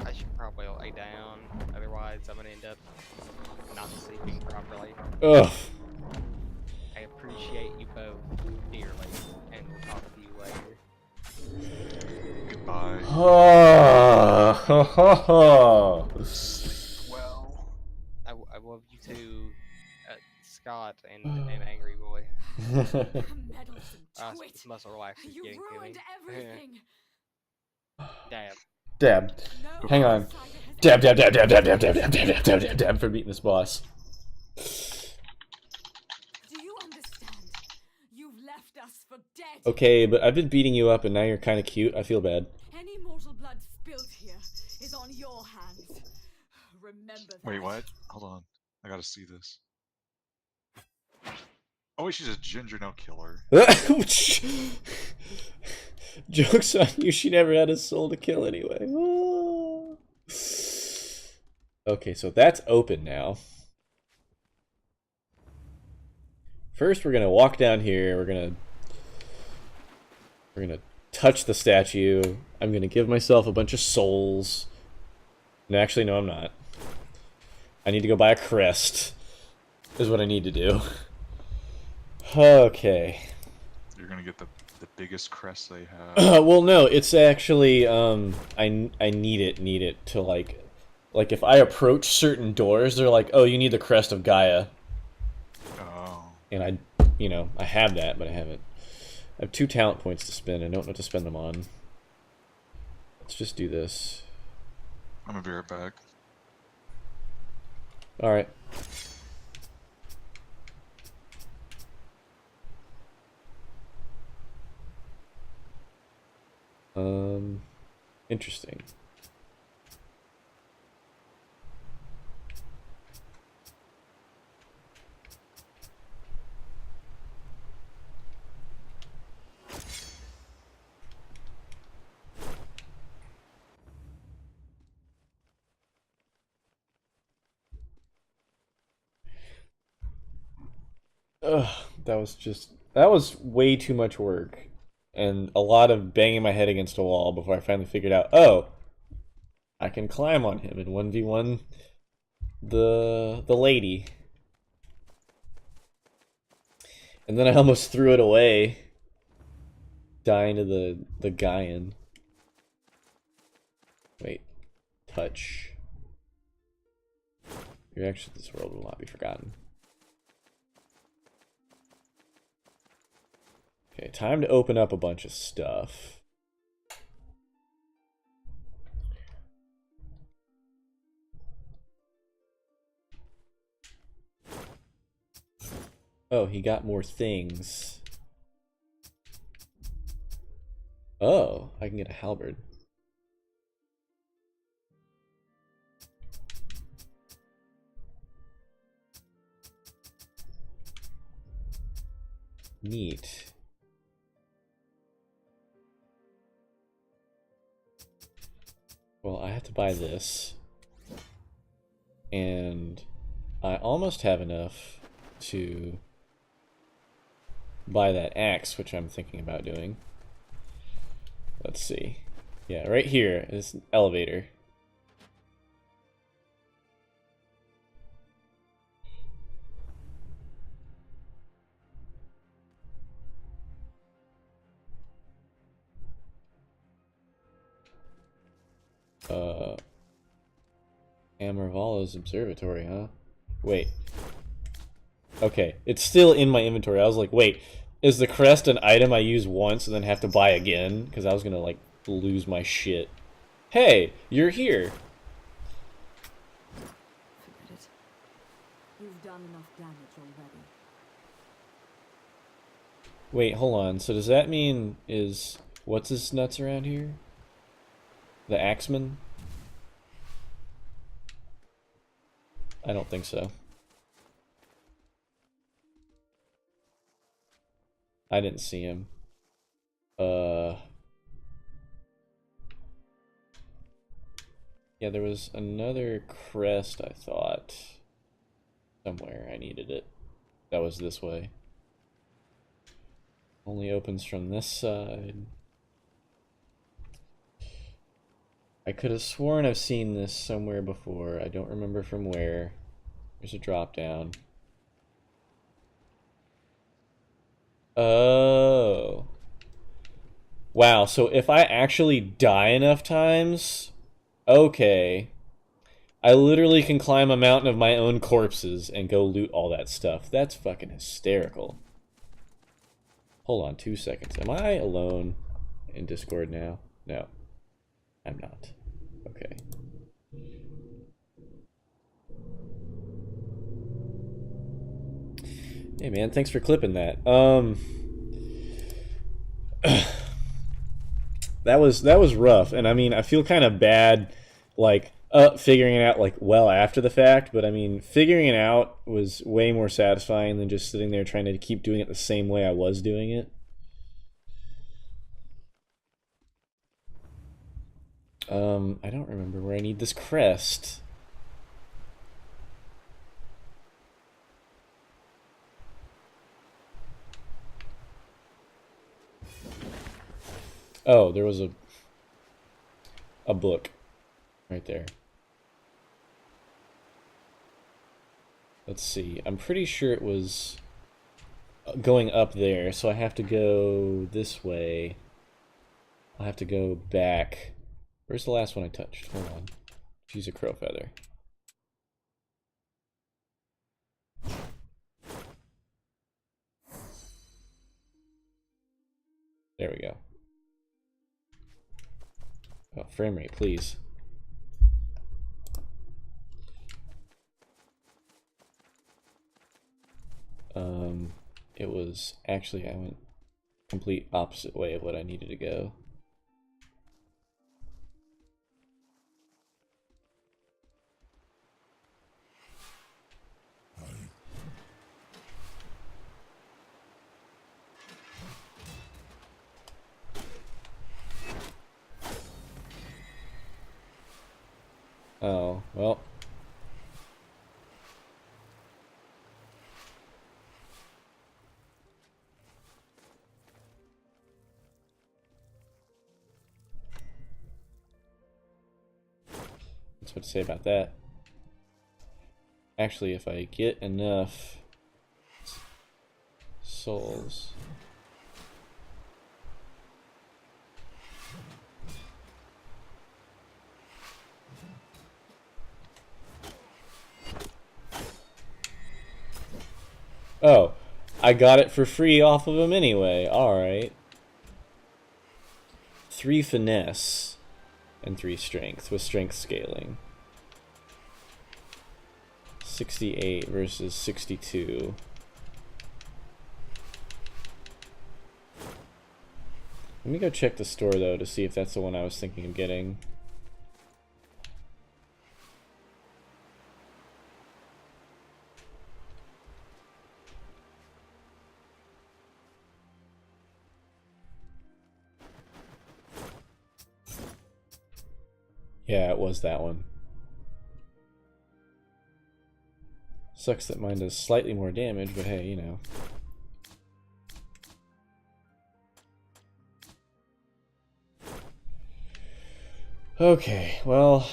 I should probably lay down, otherwise I'm gonna end up not sleeping properly. Ugh. I appreciate you both dearly, and we'll talk to you later. Goodbye. Well. I love you too, Scott and Angry Boy. Meddlesome twit. Muscle relax is You getting to me. ruined everything. Damn. Dab. No Hang on. outsider has Dab, dab, dab, dab, dab, dab, dab, dab, dab, dab, dab, dab for beating this boss. Do you understand? You've left us for dead. Okay, but I've been beating you up and now you're kind of cute. I feel bad. Any mortal blood spilled here is on your hands. Remember that. Wait, what? Hold on. I gotta see this. Oh wait, she's a ginger no killer. Joke's on you, she never had a soul to kill anyway. Okay, so that's open now. First, we're gonna walk down here. We're gonna touch the statue. I'm gonna give myself a bunch of souls. No, actually, no, I'm not. I need to go buy a crest. Is what I need to do. Okay. You're gonna get the biggest crest they have. Well, no, it's actually I need it to like if I approach certain doors, they're like, oh, you need the crest of Gaia, Oh. and I have that, but I haven't. I have 2 talent points to spend. I don't know what to spend them on. Let's just do this. I'm gonna be right back. All right. Interesting. Ugh, that was way too much work. And a lot of banging my head against a wall before I finally figured out, oh, I can climb on him and 1v1 the lady. And then I almost threw it away, dying to the Gaian. Wait, touch. Your action this world will not be forgotten. Okay, time to open up a bunch of stuff. Oh, he got more things. Oh, I can get a halberd. Neat. Well, I have to buy this. And I almost have enough to buy that axe, which I'm thinking about doing. Let's see. Yeah, right here is an elevator. Amarvalo's observatory, huh? Wait. Okay, it's still in my inventory. I was like, wait, is the crest an item I use once and then have to buy again? Because I was gonna, like, lose my shit. Hey, you're here! Forget it. You've done enough damage already. Wait, hold on. So does that mean is... What's his nuts around here? The Axeman? I don't think so. I didn't see him. Yeah, there was another crest, I thought. Somewhere I needed it. That was this way. Only opens from this side. I could have sworn I've seen this somewhere before. I don't remember from where. There's a drop down. Oh. Wow, so if I actually die enough times... Okay. I literally can climb a mountain of my own corpses and go loot all that stuff. That's fucking hysterical. Hold on 2 seconds. Am I alone in Discord now? No. I'm not. Okay. Hey man, thanks for clipping that. That was rough, and I mean, I feel kind of bad, like, figuring it out, like, well after the fact, but I mean, figuring it out was way more satisfying than just sitting there trying to keep doing it the same way I was doing it. I don't remember where I need this crest. Oh, there was a book right there. Let's see. I'm pretty sure it was going up there, so I have to go this way. I'll have to go back. Where's the last one I touched? Hold on. Use a crow feather. There we go. Oh, frame rate, please. It was actually, I went complete opposite way of what I needed to go. Oh, well. to say about that. Actually, if I get enough souls. Oh, I got it for free off of him anyway. Alright. 3 finesse and 3 strength with strength scaling. 68 versus 62. Let me go check the store though to see if that's the one I was thinking of getting. Yeah, it was that one. Sucks that mine does slightly more damage, but hey, you know. Okay, well,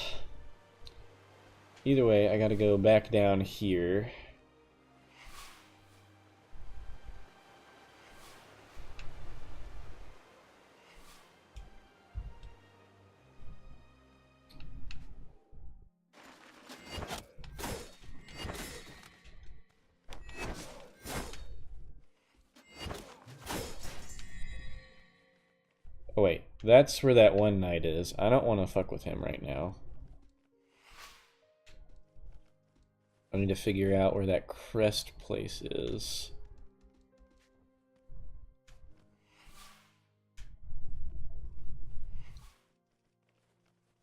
either way, I gotta go back down here. Oh wait, that's where that one knight is. I don't want to fuck with him right now. I need to figure out where that crest place is.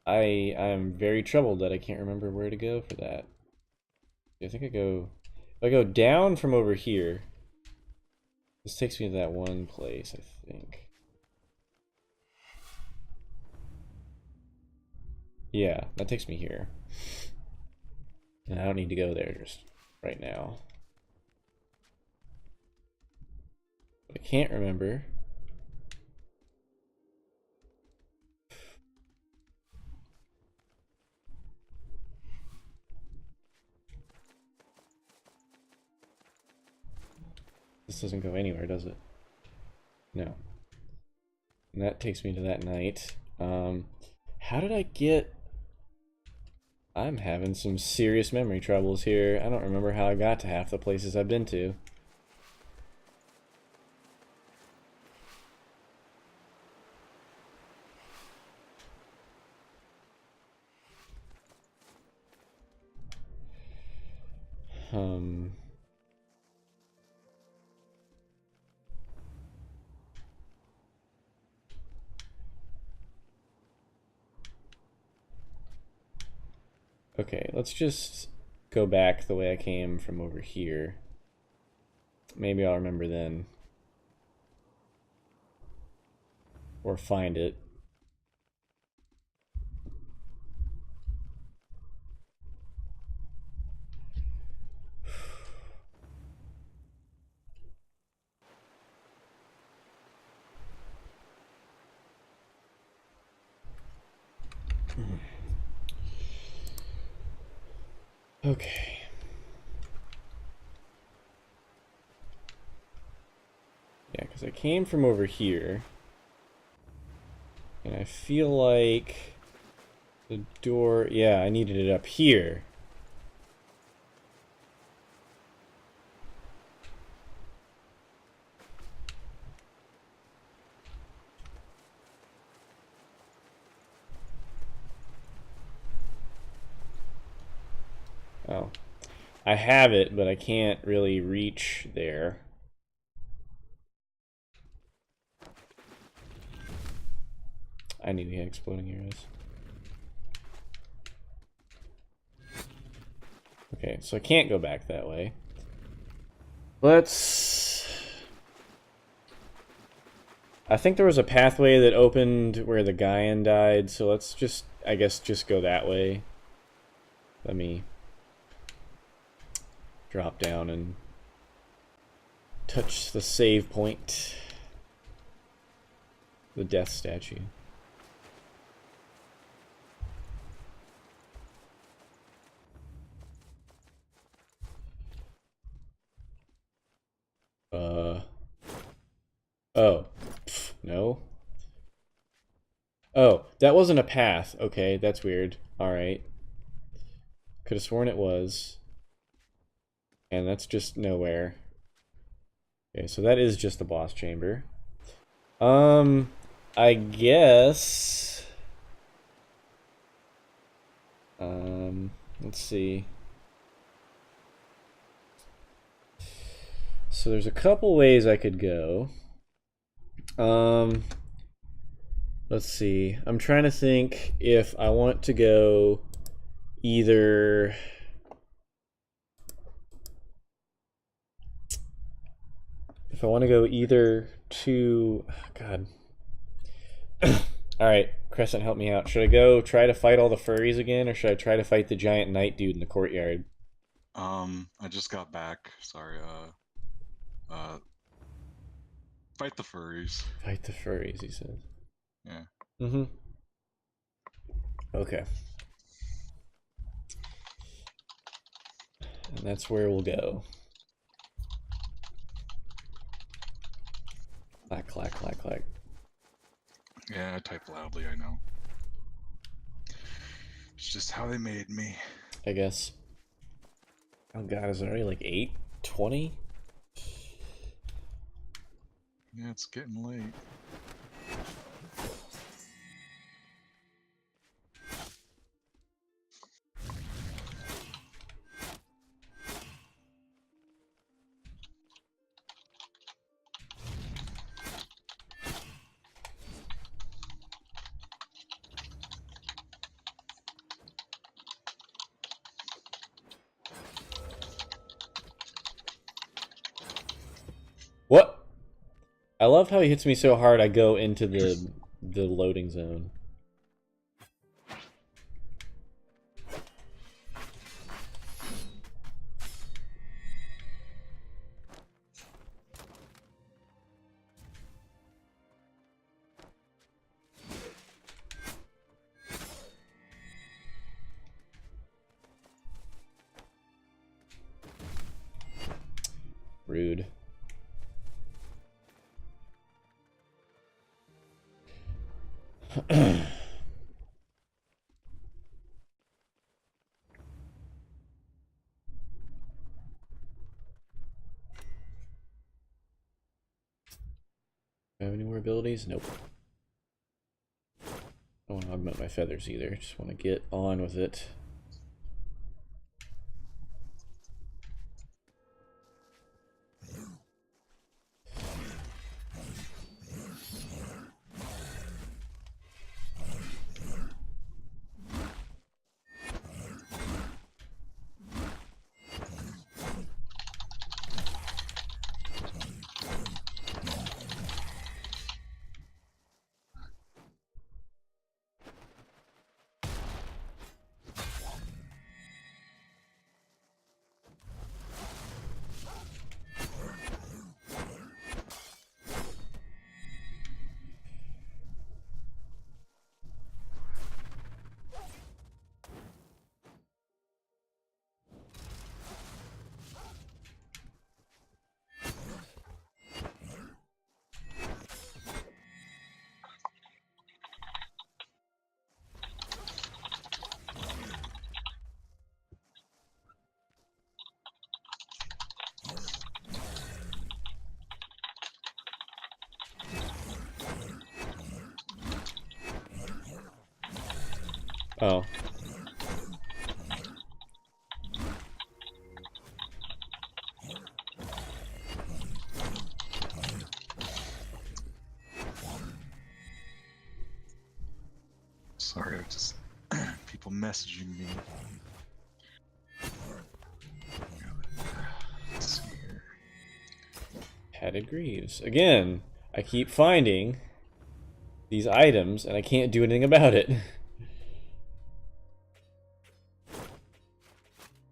I'm very troubled that I can't remember where to go for that. I think if I go down from over here, this takes me to that one place, I think. Yeah, that takes me here. And I don't need to go there just right now. But I can't remember. This doesn't go anywhere, does it? No. And that takes me to that night. How did I get... I'm having some serious memory troubles here. I don't remember how I got to half the places I've been to. Okay, let's just go back the way I came from over here. Maybe I'll remember then. Or find it. Okay. Yeah, because I came from over here. And I feel like the door... Yeah, I needed it up here. Oh. I have it, but I can't really reach there. I knew he had exploding arrows. Okay, so I can't go back that way. Let's... I think there was a pathway that opened where the Gaian died, so let's just, I guess, just go that way. Let me drop down and touch the save point. The death statue. Oh. Pfft, no. Oh, that wasn't a path. Okay, that's weird. Alright. Could have sworn it was. And that's just nowhere. Okay, so that is just the boss chamber. I guess... let's see. So there's a couple ways I could go. Let's see. I'm trying to think if I want to go either... If I want to go either to... God. Alright, Crescent, help me out. Should I go try to fight all the furries again, or should I try to fight the giant knight dude in the courtyard? I just got back. Sorry. Fight the furries. Fight the furries, he says. Yeah. Mm-hmm. Okay. And that's where we'll go. Clack, clack, clack, clack. Yeah, I type loudly, I know. It's just how they made me. I guess. Oh god, is it already like 8:20? Yeah, it's getting late. What? I love how he hits me so hard I go into the loading zone. Rude. Have any more abilities? Nope. I don't want to augment my feathers either. Just want to get on with it. Oh. Sorry, I just people messaging me. Let's see here. Padded greaves. Again, I keep finding these items and I can't do anything about it.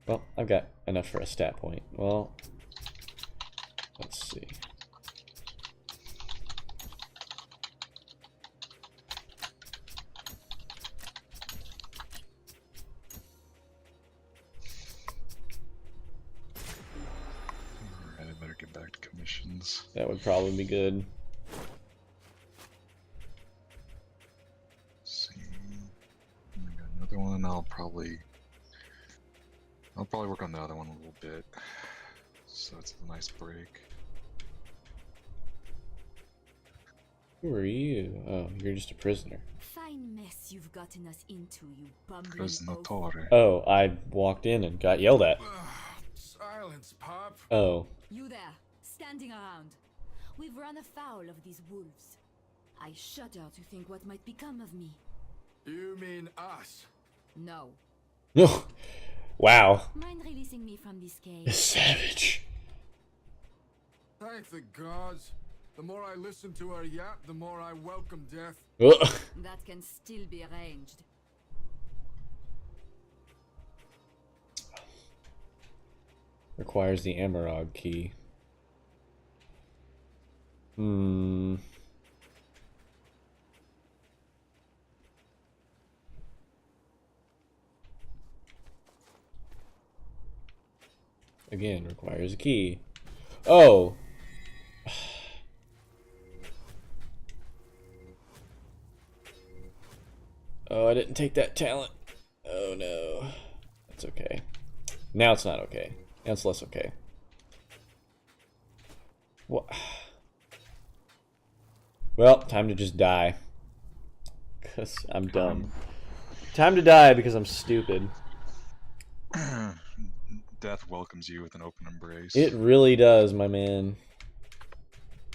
Well, I've got enough for a stat point. Well, let's see. Alright, I better get back to commissions. That would probably be good. I'll probably work on the other one a little bit, so it's a nice break. Who are you? Oh, you're just a prisoner. Fine mess you've gotten us into, you bumbling oaf. Prisonatore. Oh, I walked in and got yelled at. Silence, Pop. Oh. You there, standing around. We've run afoul of these wolves. I shudder to think what might become of me. You mean us? No. No. Wow. Mind releasing me from this cage? Savage. Thank the gods. The more I listen to her yap, the more I welcome death. Ugh. That can still be arranged. Requires the Amarog key. Again, requires a key. Oh! Oh, I didn't take that talent. Oh no. That's okay. Now it's not okay. Now it's less okay. What? Well, time to just die. Because I'm dumb. Time to die because I'm stupid. Death welcomes you with an open embrace. It really does, my man.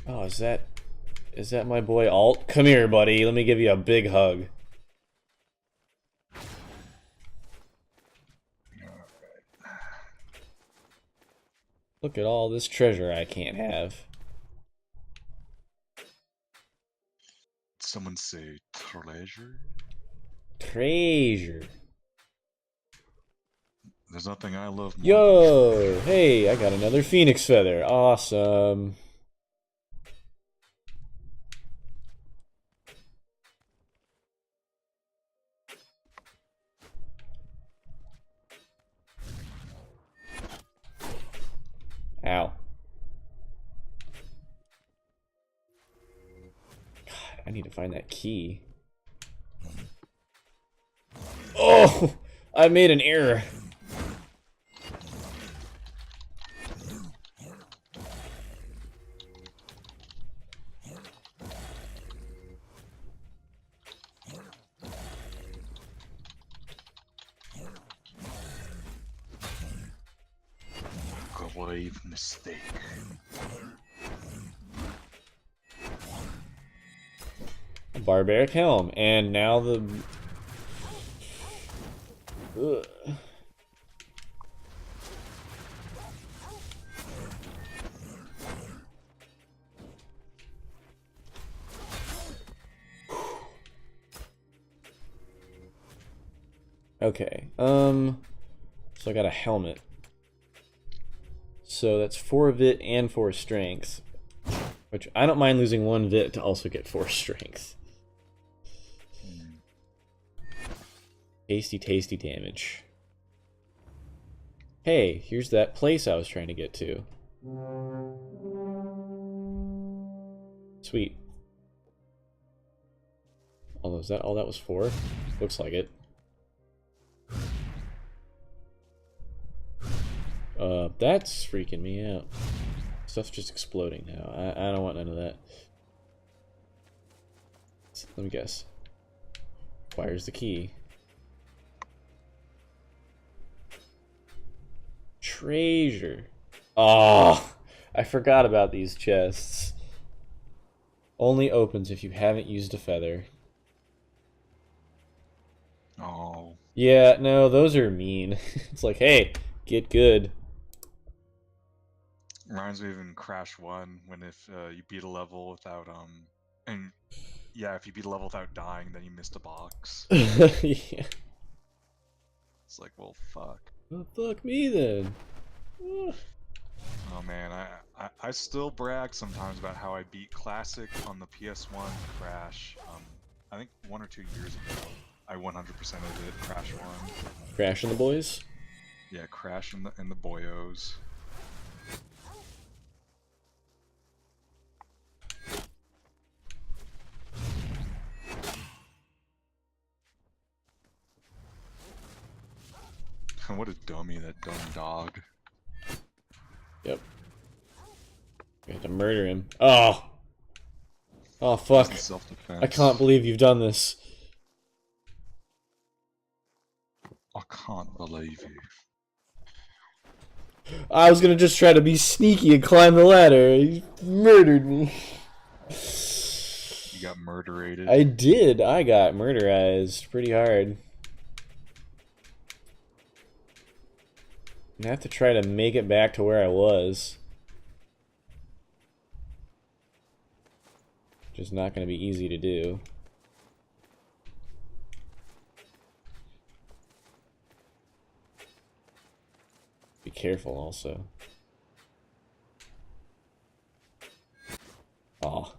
Oh, is that my boy Alt? Come here, buddy. Let me give you a big hug. Look at all this treasure I can't have. Someone say treasure? Treasure. There's nothing I love more. Yo! Hey, I got another phoenix feather. Awesome. Ow. God, I need to find that key. Oh! I made an error. Grave mistake. Barbaric helm, and now the. Ugh. Okay. So I got a helmet. So that's 4 vit and 4 strength. Which I don't mind losing 1 vit to also get 4 strength. Tasty, tasty damage. Hey, here's that place I was trying to get to. Sweet. Oh, is that all that was for? Looks like it. That's freaking me out. Stuff's just exploding now. I don't want none of that. Let me guess. Requires the key. Treasure. Oh, I forgot about these chests. Only opens if you haven't used a feather. Oh. Yeah, no, those are mean. It's like, hey, get good. Reminds me of in Crash 1 when if you beat a level without and yeah, if you beat a level without dying, then you missed a box. Yeah. It's like, well, fuck. Well, fuck me then. Oh man, I still brag sometimes about how I beat Classic on the PS1 Crash. I think 1 or 2 years ago, I 100%ed it. Crash 1. Crash and the boys. Yeah, Crash and the boyos. What a dummy, that dumb dog. Yep. We have to murder him. Oh! Oh, fuck. Self-defense. I can't believe you've done this. I can't believe you. I was gonna just try to be sneaky and climb the ladder. You murdered me. You got murderated. I did. I got murderized pretty hard. I have to try to make it back to where I was. Which is not going to be easy to do. Be careful also. Aw.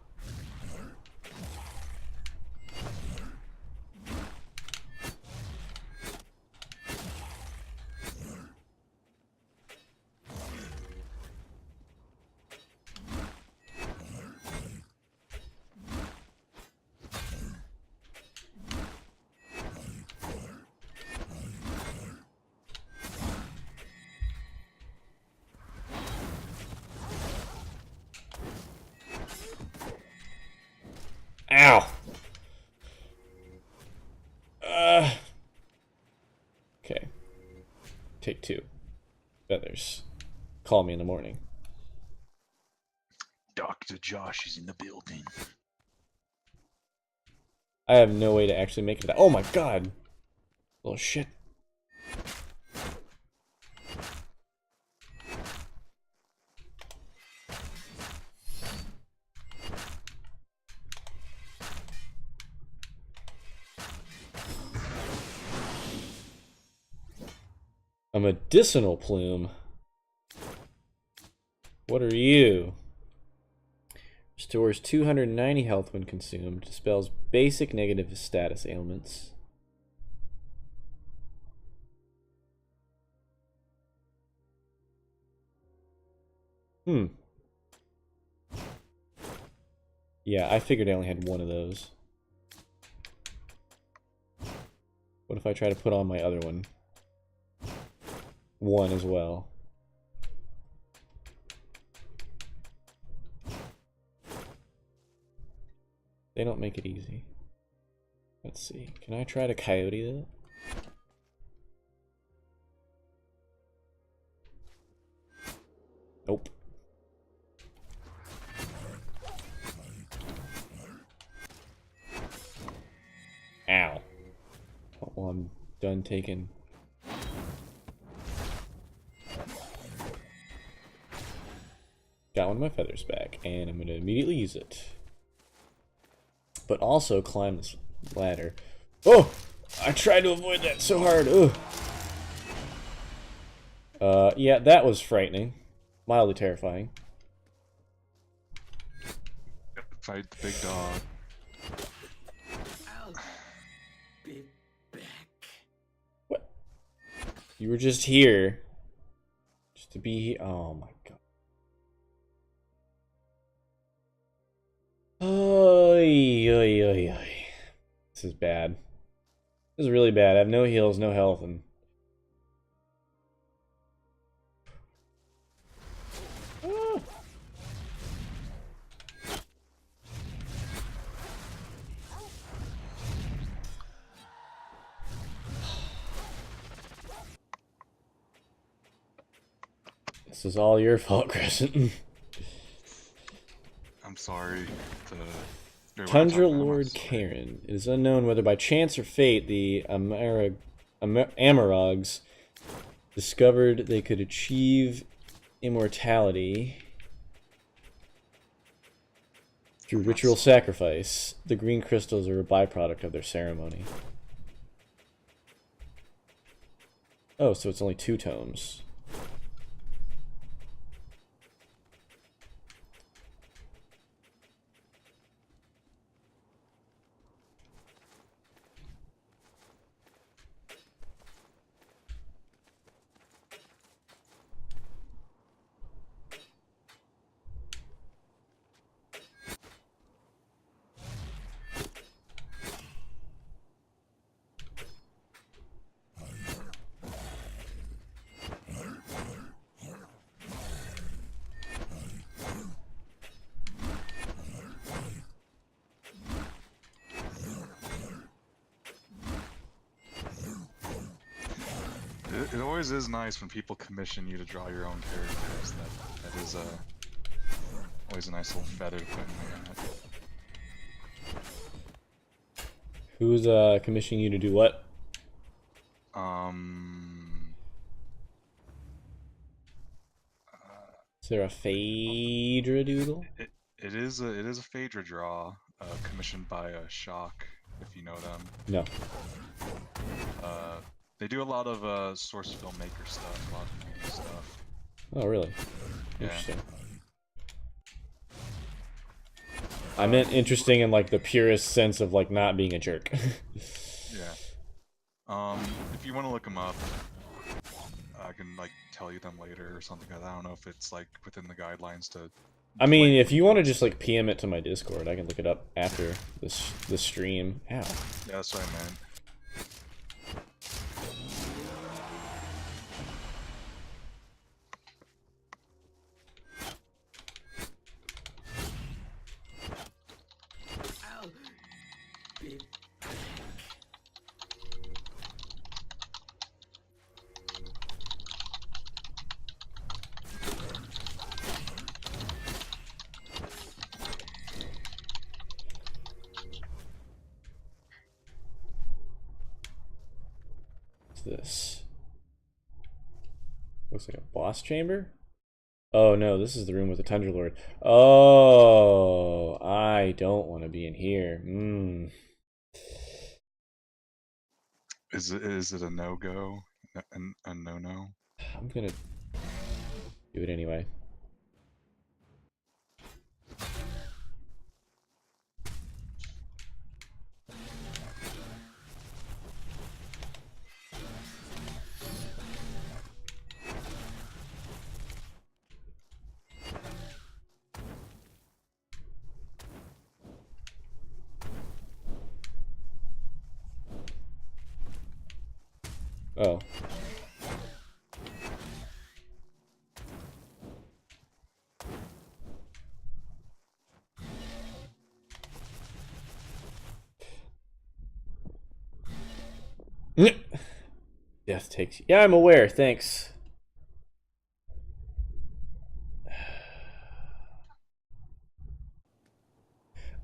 Ow! Okay. Take 2. Feathers. Call me in the morning. Dr. Josh is in the building. I have no way to actually make it to that. Oh my god! Little shit. A medicinal plume. What are you? Restores 290 health when consumed. Dispels basic negative status ailments. Yeah, I figured I only had one of those. What if I try to put on my other one? One as well. They don't make it easy. Let's see. Can I try to coyote that? Nope. Ow. Well, I'm done taking. Got one of my feathers back, and I'm going to immediately use it. But also climb this ladder. Oh! I tried to avoid that so hard. Ugh. Yeah, that was frightening. Mildly terrifying. Fight the big dog. I'll be back. What? You were just here. Just to be here. Oh my god. Oy, oy, oy, oy. This is bad. This is really bad. I have no heals, no health, and... Ah. This is all your fault, Crescent. I'm sorry to... Tundra Lord Karen. It is unknown whether by chance or fate the Amarogs discovered they could achieve immortality through ritual sacrifice. The green crystals are a byproduct of their ceremony. Oh, so it's only 2 tomes. It always is nice when people commission you to draw your own characters. That is always a nice little feather to put in my hat. Who's commissioning you to do what? Is there a Phaedra doodle? It is a Phaedra draw, commissioned by Shock, if you know them. No. They do a lot of source filmmaker stuff, a lot of movie stuff. Oh, really? Yeah. Interesting. I meant interesting in like the purest sense of like not being a jerk. Yeah. If you want to look them up, I can like tell you them later or something. I don't know if it's like within the guidelines to. I mean, if you want to just like PM it to my Discord, I can look it up after this stream. Ow. Yeah, that's what I meant. Ow. Bit. What's this? Looks like a boss chamber? Oh no, this is the room with the Tundra Lord. Oh, I don't want to be in here. Is it a no-go? A no-no? I'm gonna do it anyway. Oh. Death takes you. Yeah, I'm aware, thanks.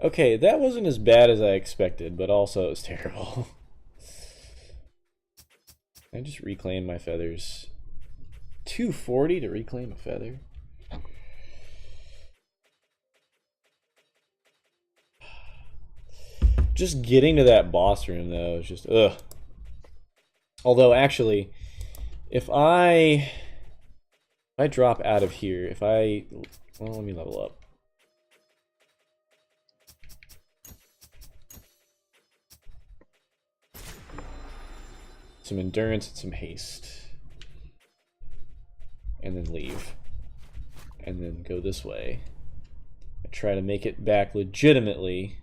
Okay, that wasn't as bad as I expected, but also it was terrible. I just reclaim my feathers. 240 to reclaim a feather. Just getting to that boss room though is just ugh. Although actually, if I drop out of here, well, let me level up. Some endurance and some haste. And then leave. And then go this way. I try to make it back legitimately.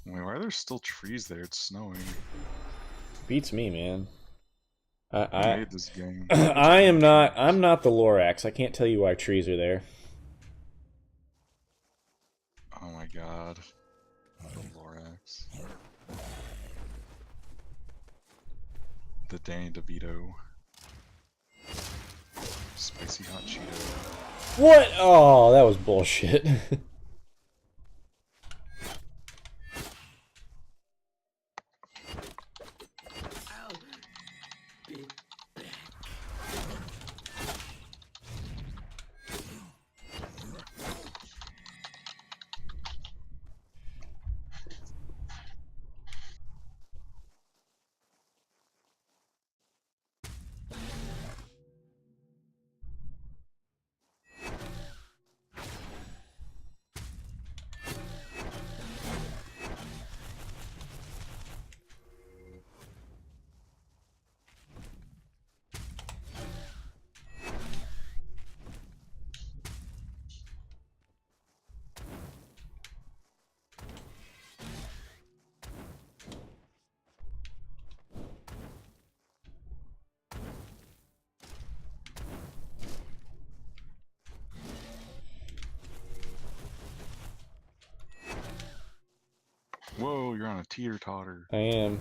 Wait, why are there still trees there? It's snowing. Beats me, man. Who I made this game? I'm not the Lorax. I can't tell you why trees are there. Oh my god. The Lorax. The Danny DeVito. Spicy hot Cheeto. What? Oh, that was bullshit. I'll be back. Whoa, you're on a teeter-totter. I am.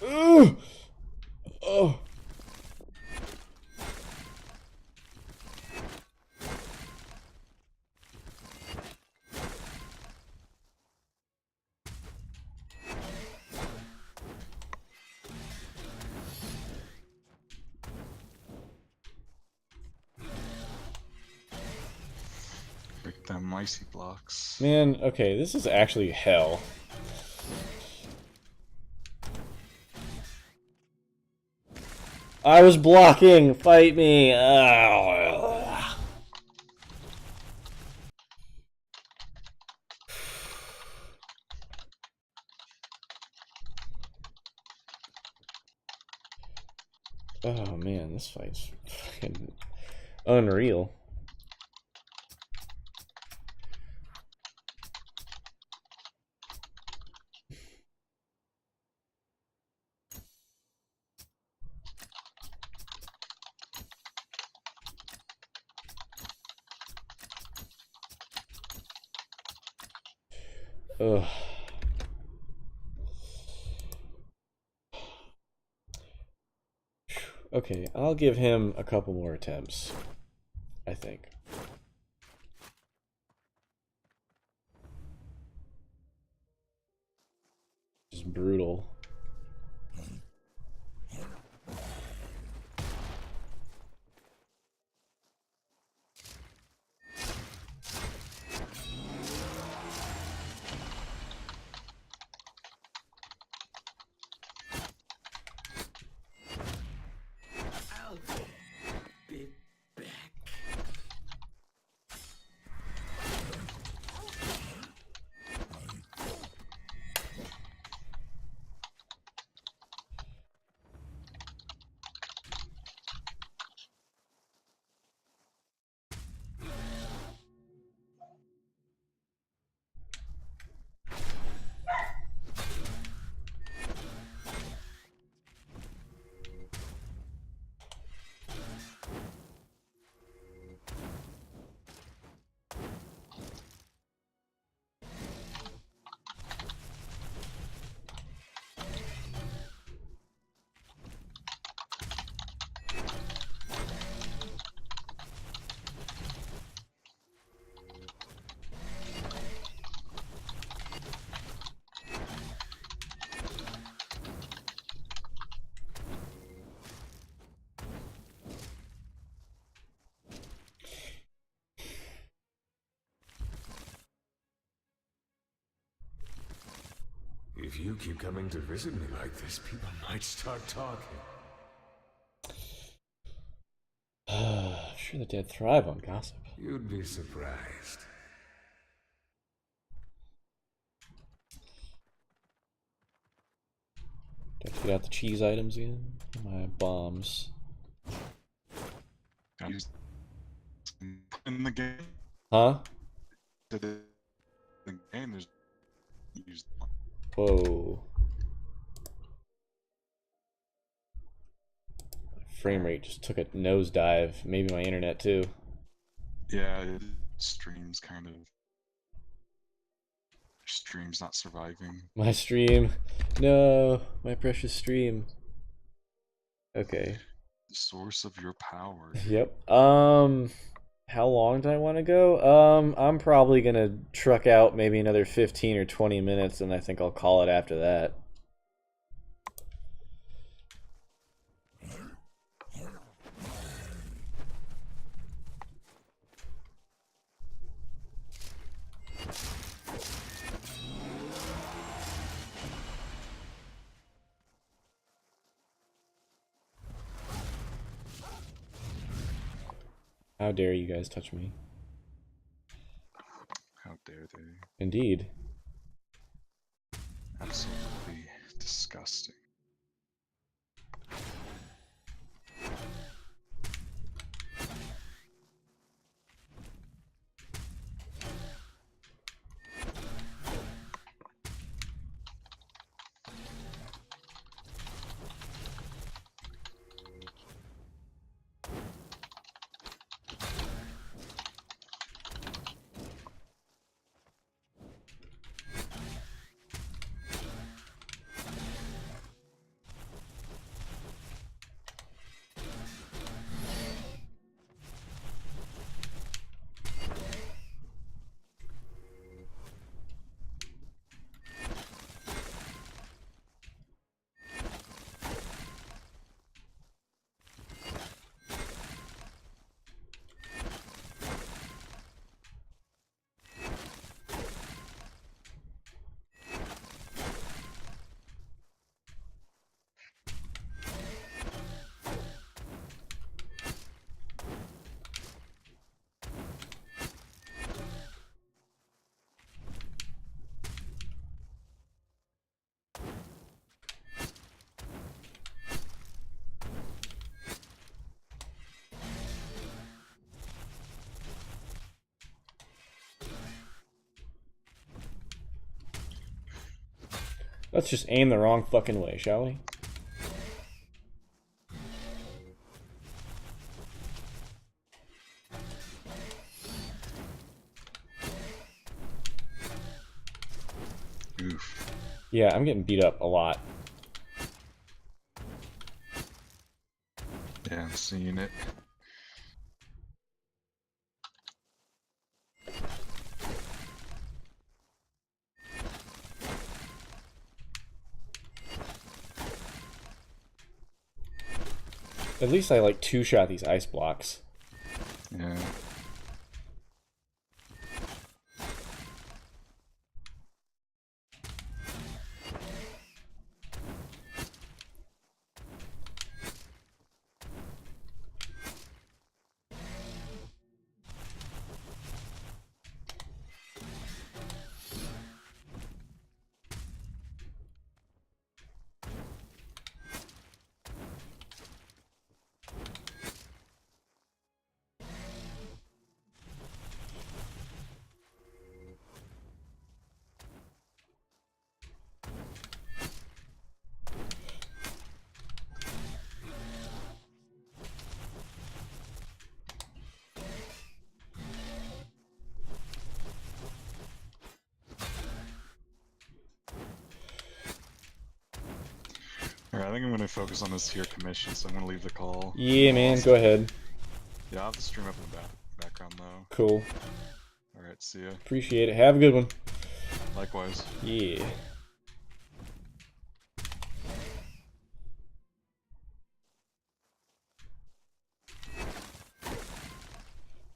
Ugh! Oh. Break them icy blocks. Man, okay, this is actually hell. I was blocking! Fight me! Ugh. Oh man, this fight's fucking unreal. Ugh. Okay, I'll give him a couple more attempts, I think. Just brutal. I'll be back. If you keep coming to visit me like this, people might start talking. I'm sure the dead thrive on gossip. You'd be surprised. Do I have to get out the cheese items again? My bombs. I used in the game. Huh? The game is used. Whoa. Frame rate just took a nosedive. Maybe my internet too. Yeah, streams kind of. Stream's not surviving. My stream. No, my precious stream. Okay. The source of your power. Yep. How long do I want to go? I'm probably gonna truck out maybe another 15 or 20 minutes, and I think I'll call it after that. How dare you guys touch me? How dare they? Indeed. Absolutely disgusting. Let's just aim the wrong fucking way, shall we? Oof. Yeah, I'm getting beat up a lot. Yeah, I'm seeing it. At least I like two-shot these ice blocks. Yeah. Alright, I think I'm gonna focus on this here commission, so I'm gonna leave the call. Yeah, man, go ahead. Yeah, I'll have the stream up in the background though. Cool. Alright, see ya. Appreciate it. Have a good one. Likewise. Yeah.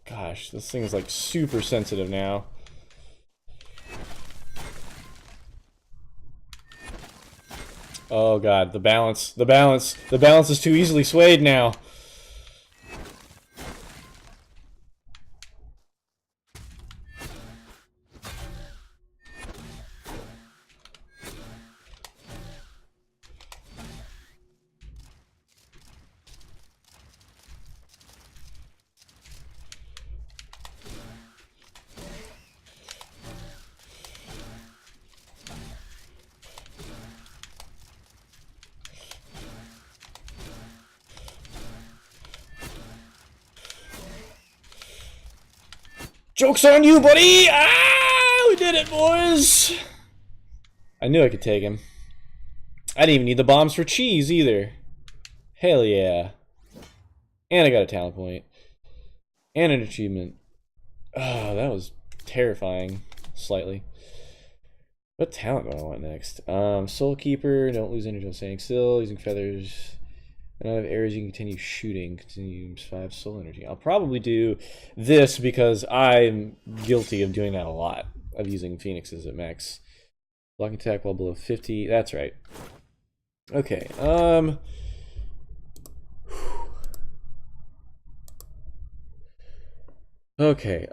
Gosh, this thing is like super sensitive now. Oh god, the balance is too easily swayed now. Joke's on you, buddy! Ah! We did it, boys! I knew I could take him. I didn't even need the bombs for cheese, either. Hell yeah. And I got a talent point. And an achievement. Oh, that was terrifying. Slightly. What talent do I want next? Soul Keeper. Don't lose energy while staying still. Using feathers. And I have arrows you can continue shooting. Continue 5 soul energy. I'll probably do this because I'm guilty of doing that a lot. Of using phoenixes at max. Blocking attack while below 50. That's right. Okay. Okay.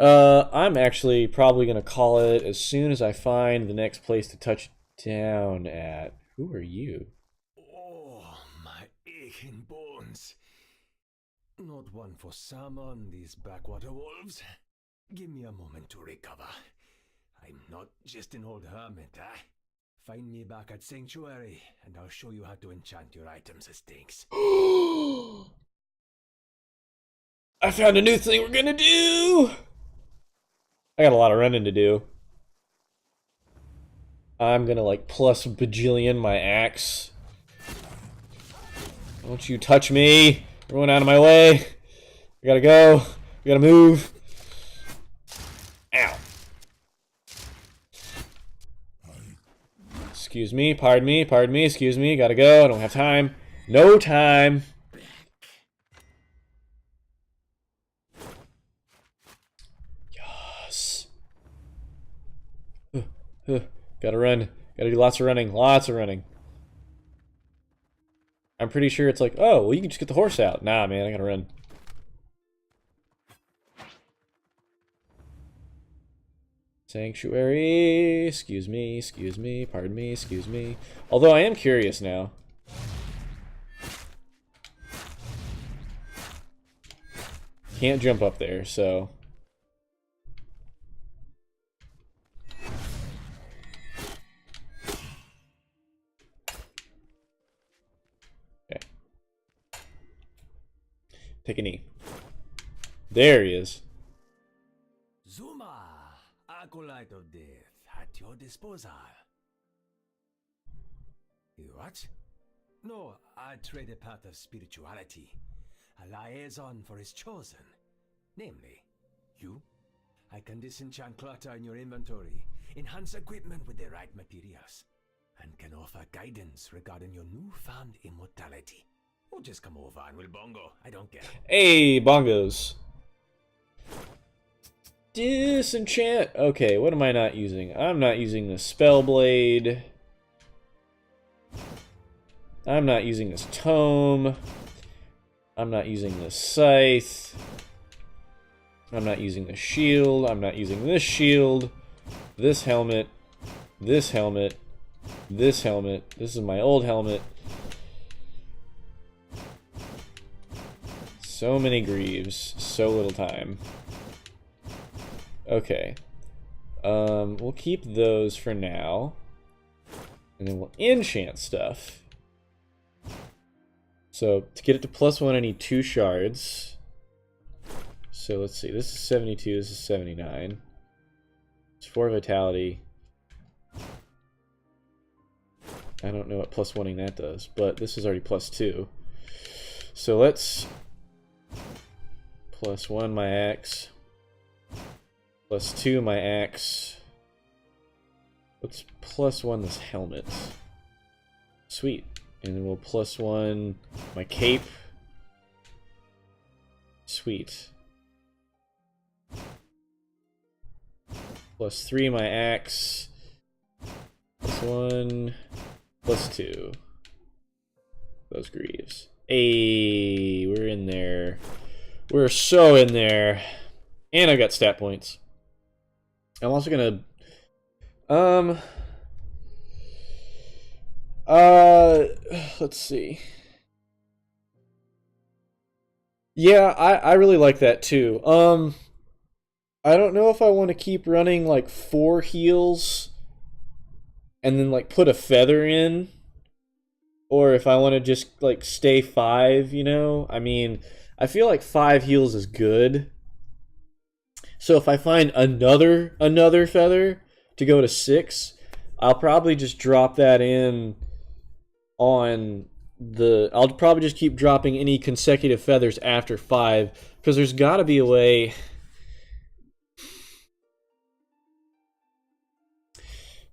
I'm actually probably gonna call it as soon as I find the next place to touch down at. Who are you? Oh, my aching bones. Not one for salmon, these backwater wolves. Give me a moment to recover. I'm not just an old hermit, eh? Find me back at Sanctuary, and I'll show you how to enchant your items as things. I found a new thing we're gonna do! I got a lot of running to do. I'm gonna like plus bajillion my axe. Don't you touch me! Everyone out of my way! I gotta go. We gotta move. Ow. Excuse me, pardon me, excuse me, gotta go, I don't have time. No time. Yes. Gotta run. Gotta do lots of running, I'm pretty sure it's like, oh, well, you can just get the horse out. Nah, man, I gotta run. Sanctuary, excuse me, pardon me, excuse me. Although I am curious now. Can't jump up there, so. Okay. Take a knee. There he is. Zuma, acolyte of death, at your disposal. What? No, I trade a path of spirituality, a liaison for his chosen. Namely, you. I can disenchant clutter in your inventory, enhance equipment with the right materials, and can offer guidance regarding your newfound immortality. Or just come over and we'll bongo, I don't care. Hey, bongos. Disenchant. Okay, what am I not using? I'm not using the Spellblade. I'm not using this Tome. I'm not using this Scythe. I'm not using the shield. I'm not using this shield. This helmet. This helmet. This helmet. This is my old helmet. So many greaves. So little time. Okay. We'll keep those for now. And then we'll enchant stuff. So, to get it to +1, I need 2 shards. So, let's see. This is 72, this is 79. It's 4 vitality. I don't know what +1ing that does, but this is already +2. So, let's +1 my axe. +2 my axe. Let's +1 this helmet. Sweet. And then we'll +1 my cape. Sweet. +3 my axe. +1. +2. Those greaves. Hey, we're in there. We're so in there. And I got stat points. I'm also gonna let's see. Yeah, I really like that too. I don't know if I want to keep running like 4 heals and then like put a feather in, or if I want to just like stay 5, you know? I mean, I feel like 5 heals is good. So if I find another feather to go to 6, I'll probably just drop that in on the... I'll probably just keep dropping any consecutive feathers after 5, because there's got to be a way...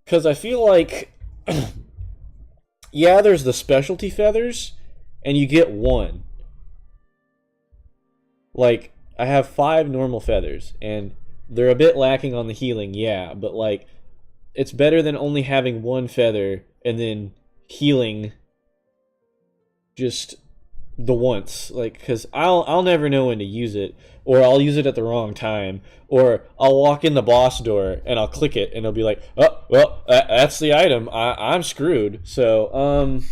Because I feel like... yeah, there's the specialty feathers, and you get 1. Like, I have 5 normal feathers, and they're a bit lacking on the healing, yeah, but like, it's better than only having 1 feather and then healing just the once. Like, because I'll never know when to use it, or I'll use it at the wrong time, or I'll walk in the boss door and I'll click it and it'll be like, oh, well, that's the item. I'm screwed. So,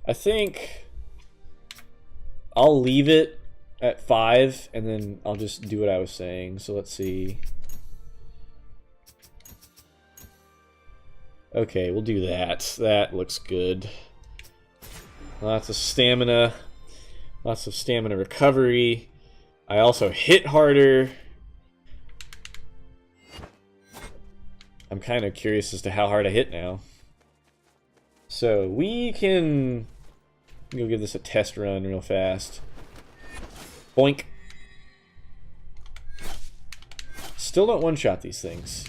I think I'll leave it at 5, and then I'll just do what I was saying. So let's see. Okay, we'll do that. That looks good. Lots of stamina recovery. I also hit harder. I'm kind of curious as to how hard I hit now. So we can go give this a test run real fast. Boink. Still don't one-shot these things.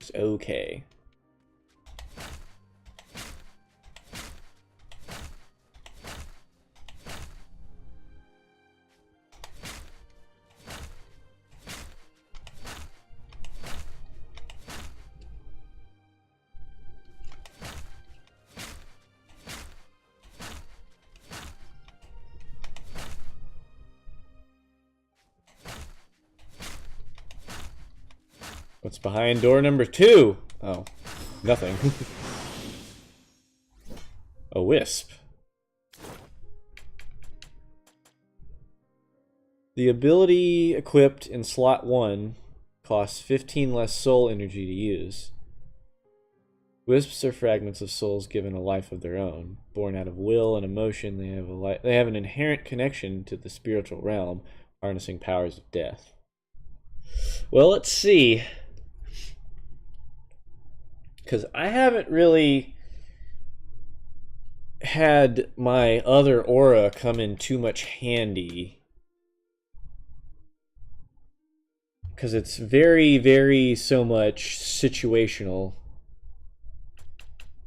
It's okay. What's behind door number 2? Oh, nothing. A wisp. The ability equipped in slot 1 costs 15 less soul energy to use. Wisps are fragments of souls given a life of their own. Born out of will and emotion, they have an inherent connection to the spiritual realm, harnessing powers of death. Well, let's see. Because I haven't really had my other aura come in too much handy. Because it's very, very so much situational.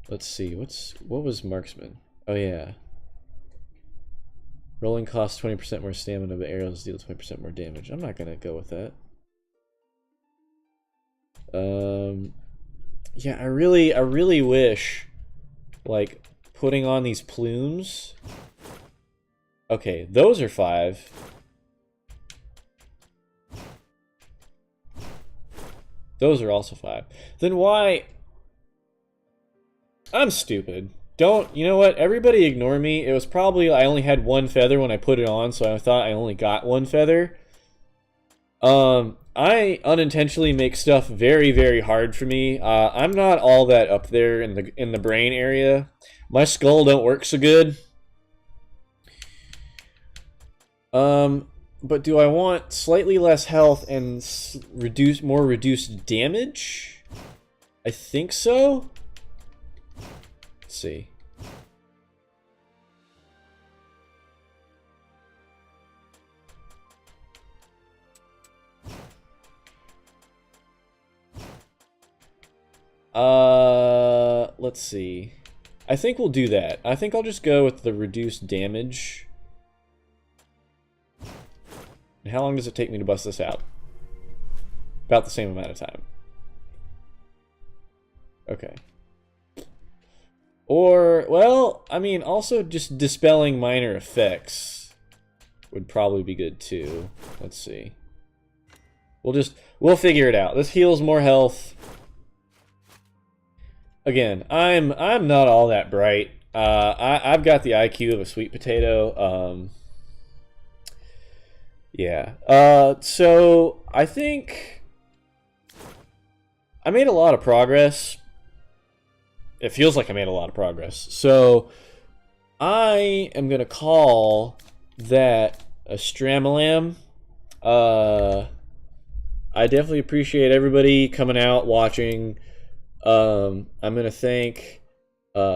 Let's see, what was marksman? Oh yeah. Rolling costs 20% more stamina, but arrows deal 20% more damage. I'm not gonna go with that. Yeah, I really wish, like, putting on these plumes. Okay, those are 5. Those are also 5. Then why? I'm stupid. You know what? Everybody ignore me. It was probably I only had 1 feather when I put it on, so I thought I only got 1 feather. I unintentionally make stuff very, very hard for me. I'm not all that up there in the brain area. My skull don't work so good. But do I want slightly less health and more reduced damage? I think so. Let's see. Let's see. I think we'll do that. I think I'll just go with the reduced damage. And how long does it take me to bust this out? About the same amount of time. Okay. Or, well, I mean, also just dispelling minor effects would probably be good too. Let's see. We'll figure it out. This heals more health. Again, I'm not all that bright. I've got the IQ of a sweet potato. Yeah. So I think I made a lot of progress. It feels like I made a lot of progress. So I am going to call that a Stramalam. I definitely appreciate everybody coming out, watching. I'm going to thank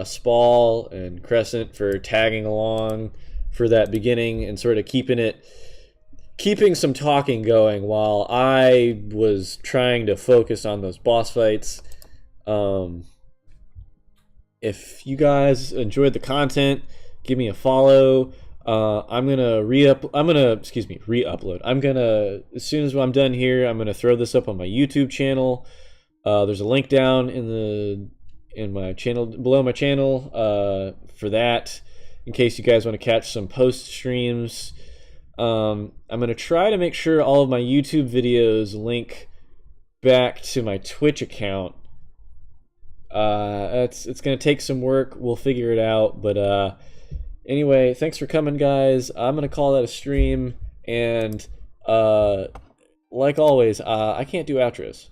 Spall and Crescent for tagging along for that beginning and sort of keeping some talking going while I was trying to focus on those boss fights. If you guys enjoyed the content, give me a follow. I'm gonna re-upload. I'm gonna, as soon as I'm done here, I'm gonna throw this up on my YouTube channel. There's a link down in my channel, below my channel, for that, in case you guys want to catch some post streams. I'm gonna try to make sure all of my YouTube videos link back to my Twitch account. It's gonna take some work. We'll figure it out, but anyway, thanks for coming, guys. I'm gonna call that a stream, and like always, I can't do outros.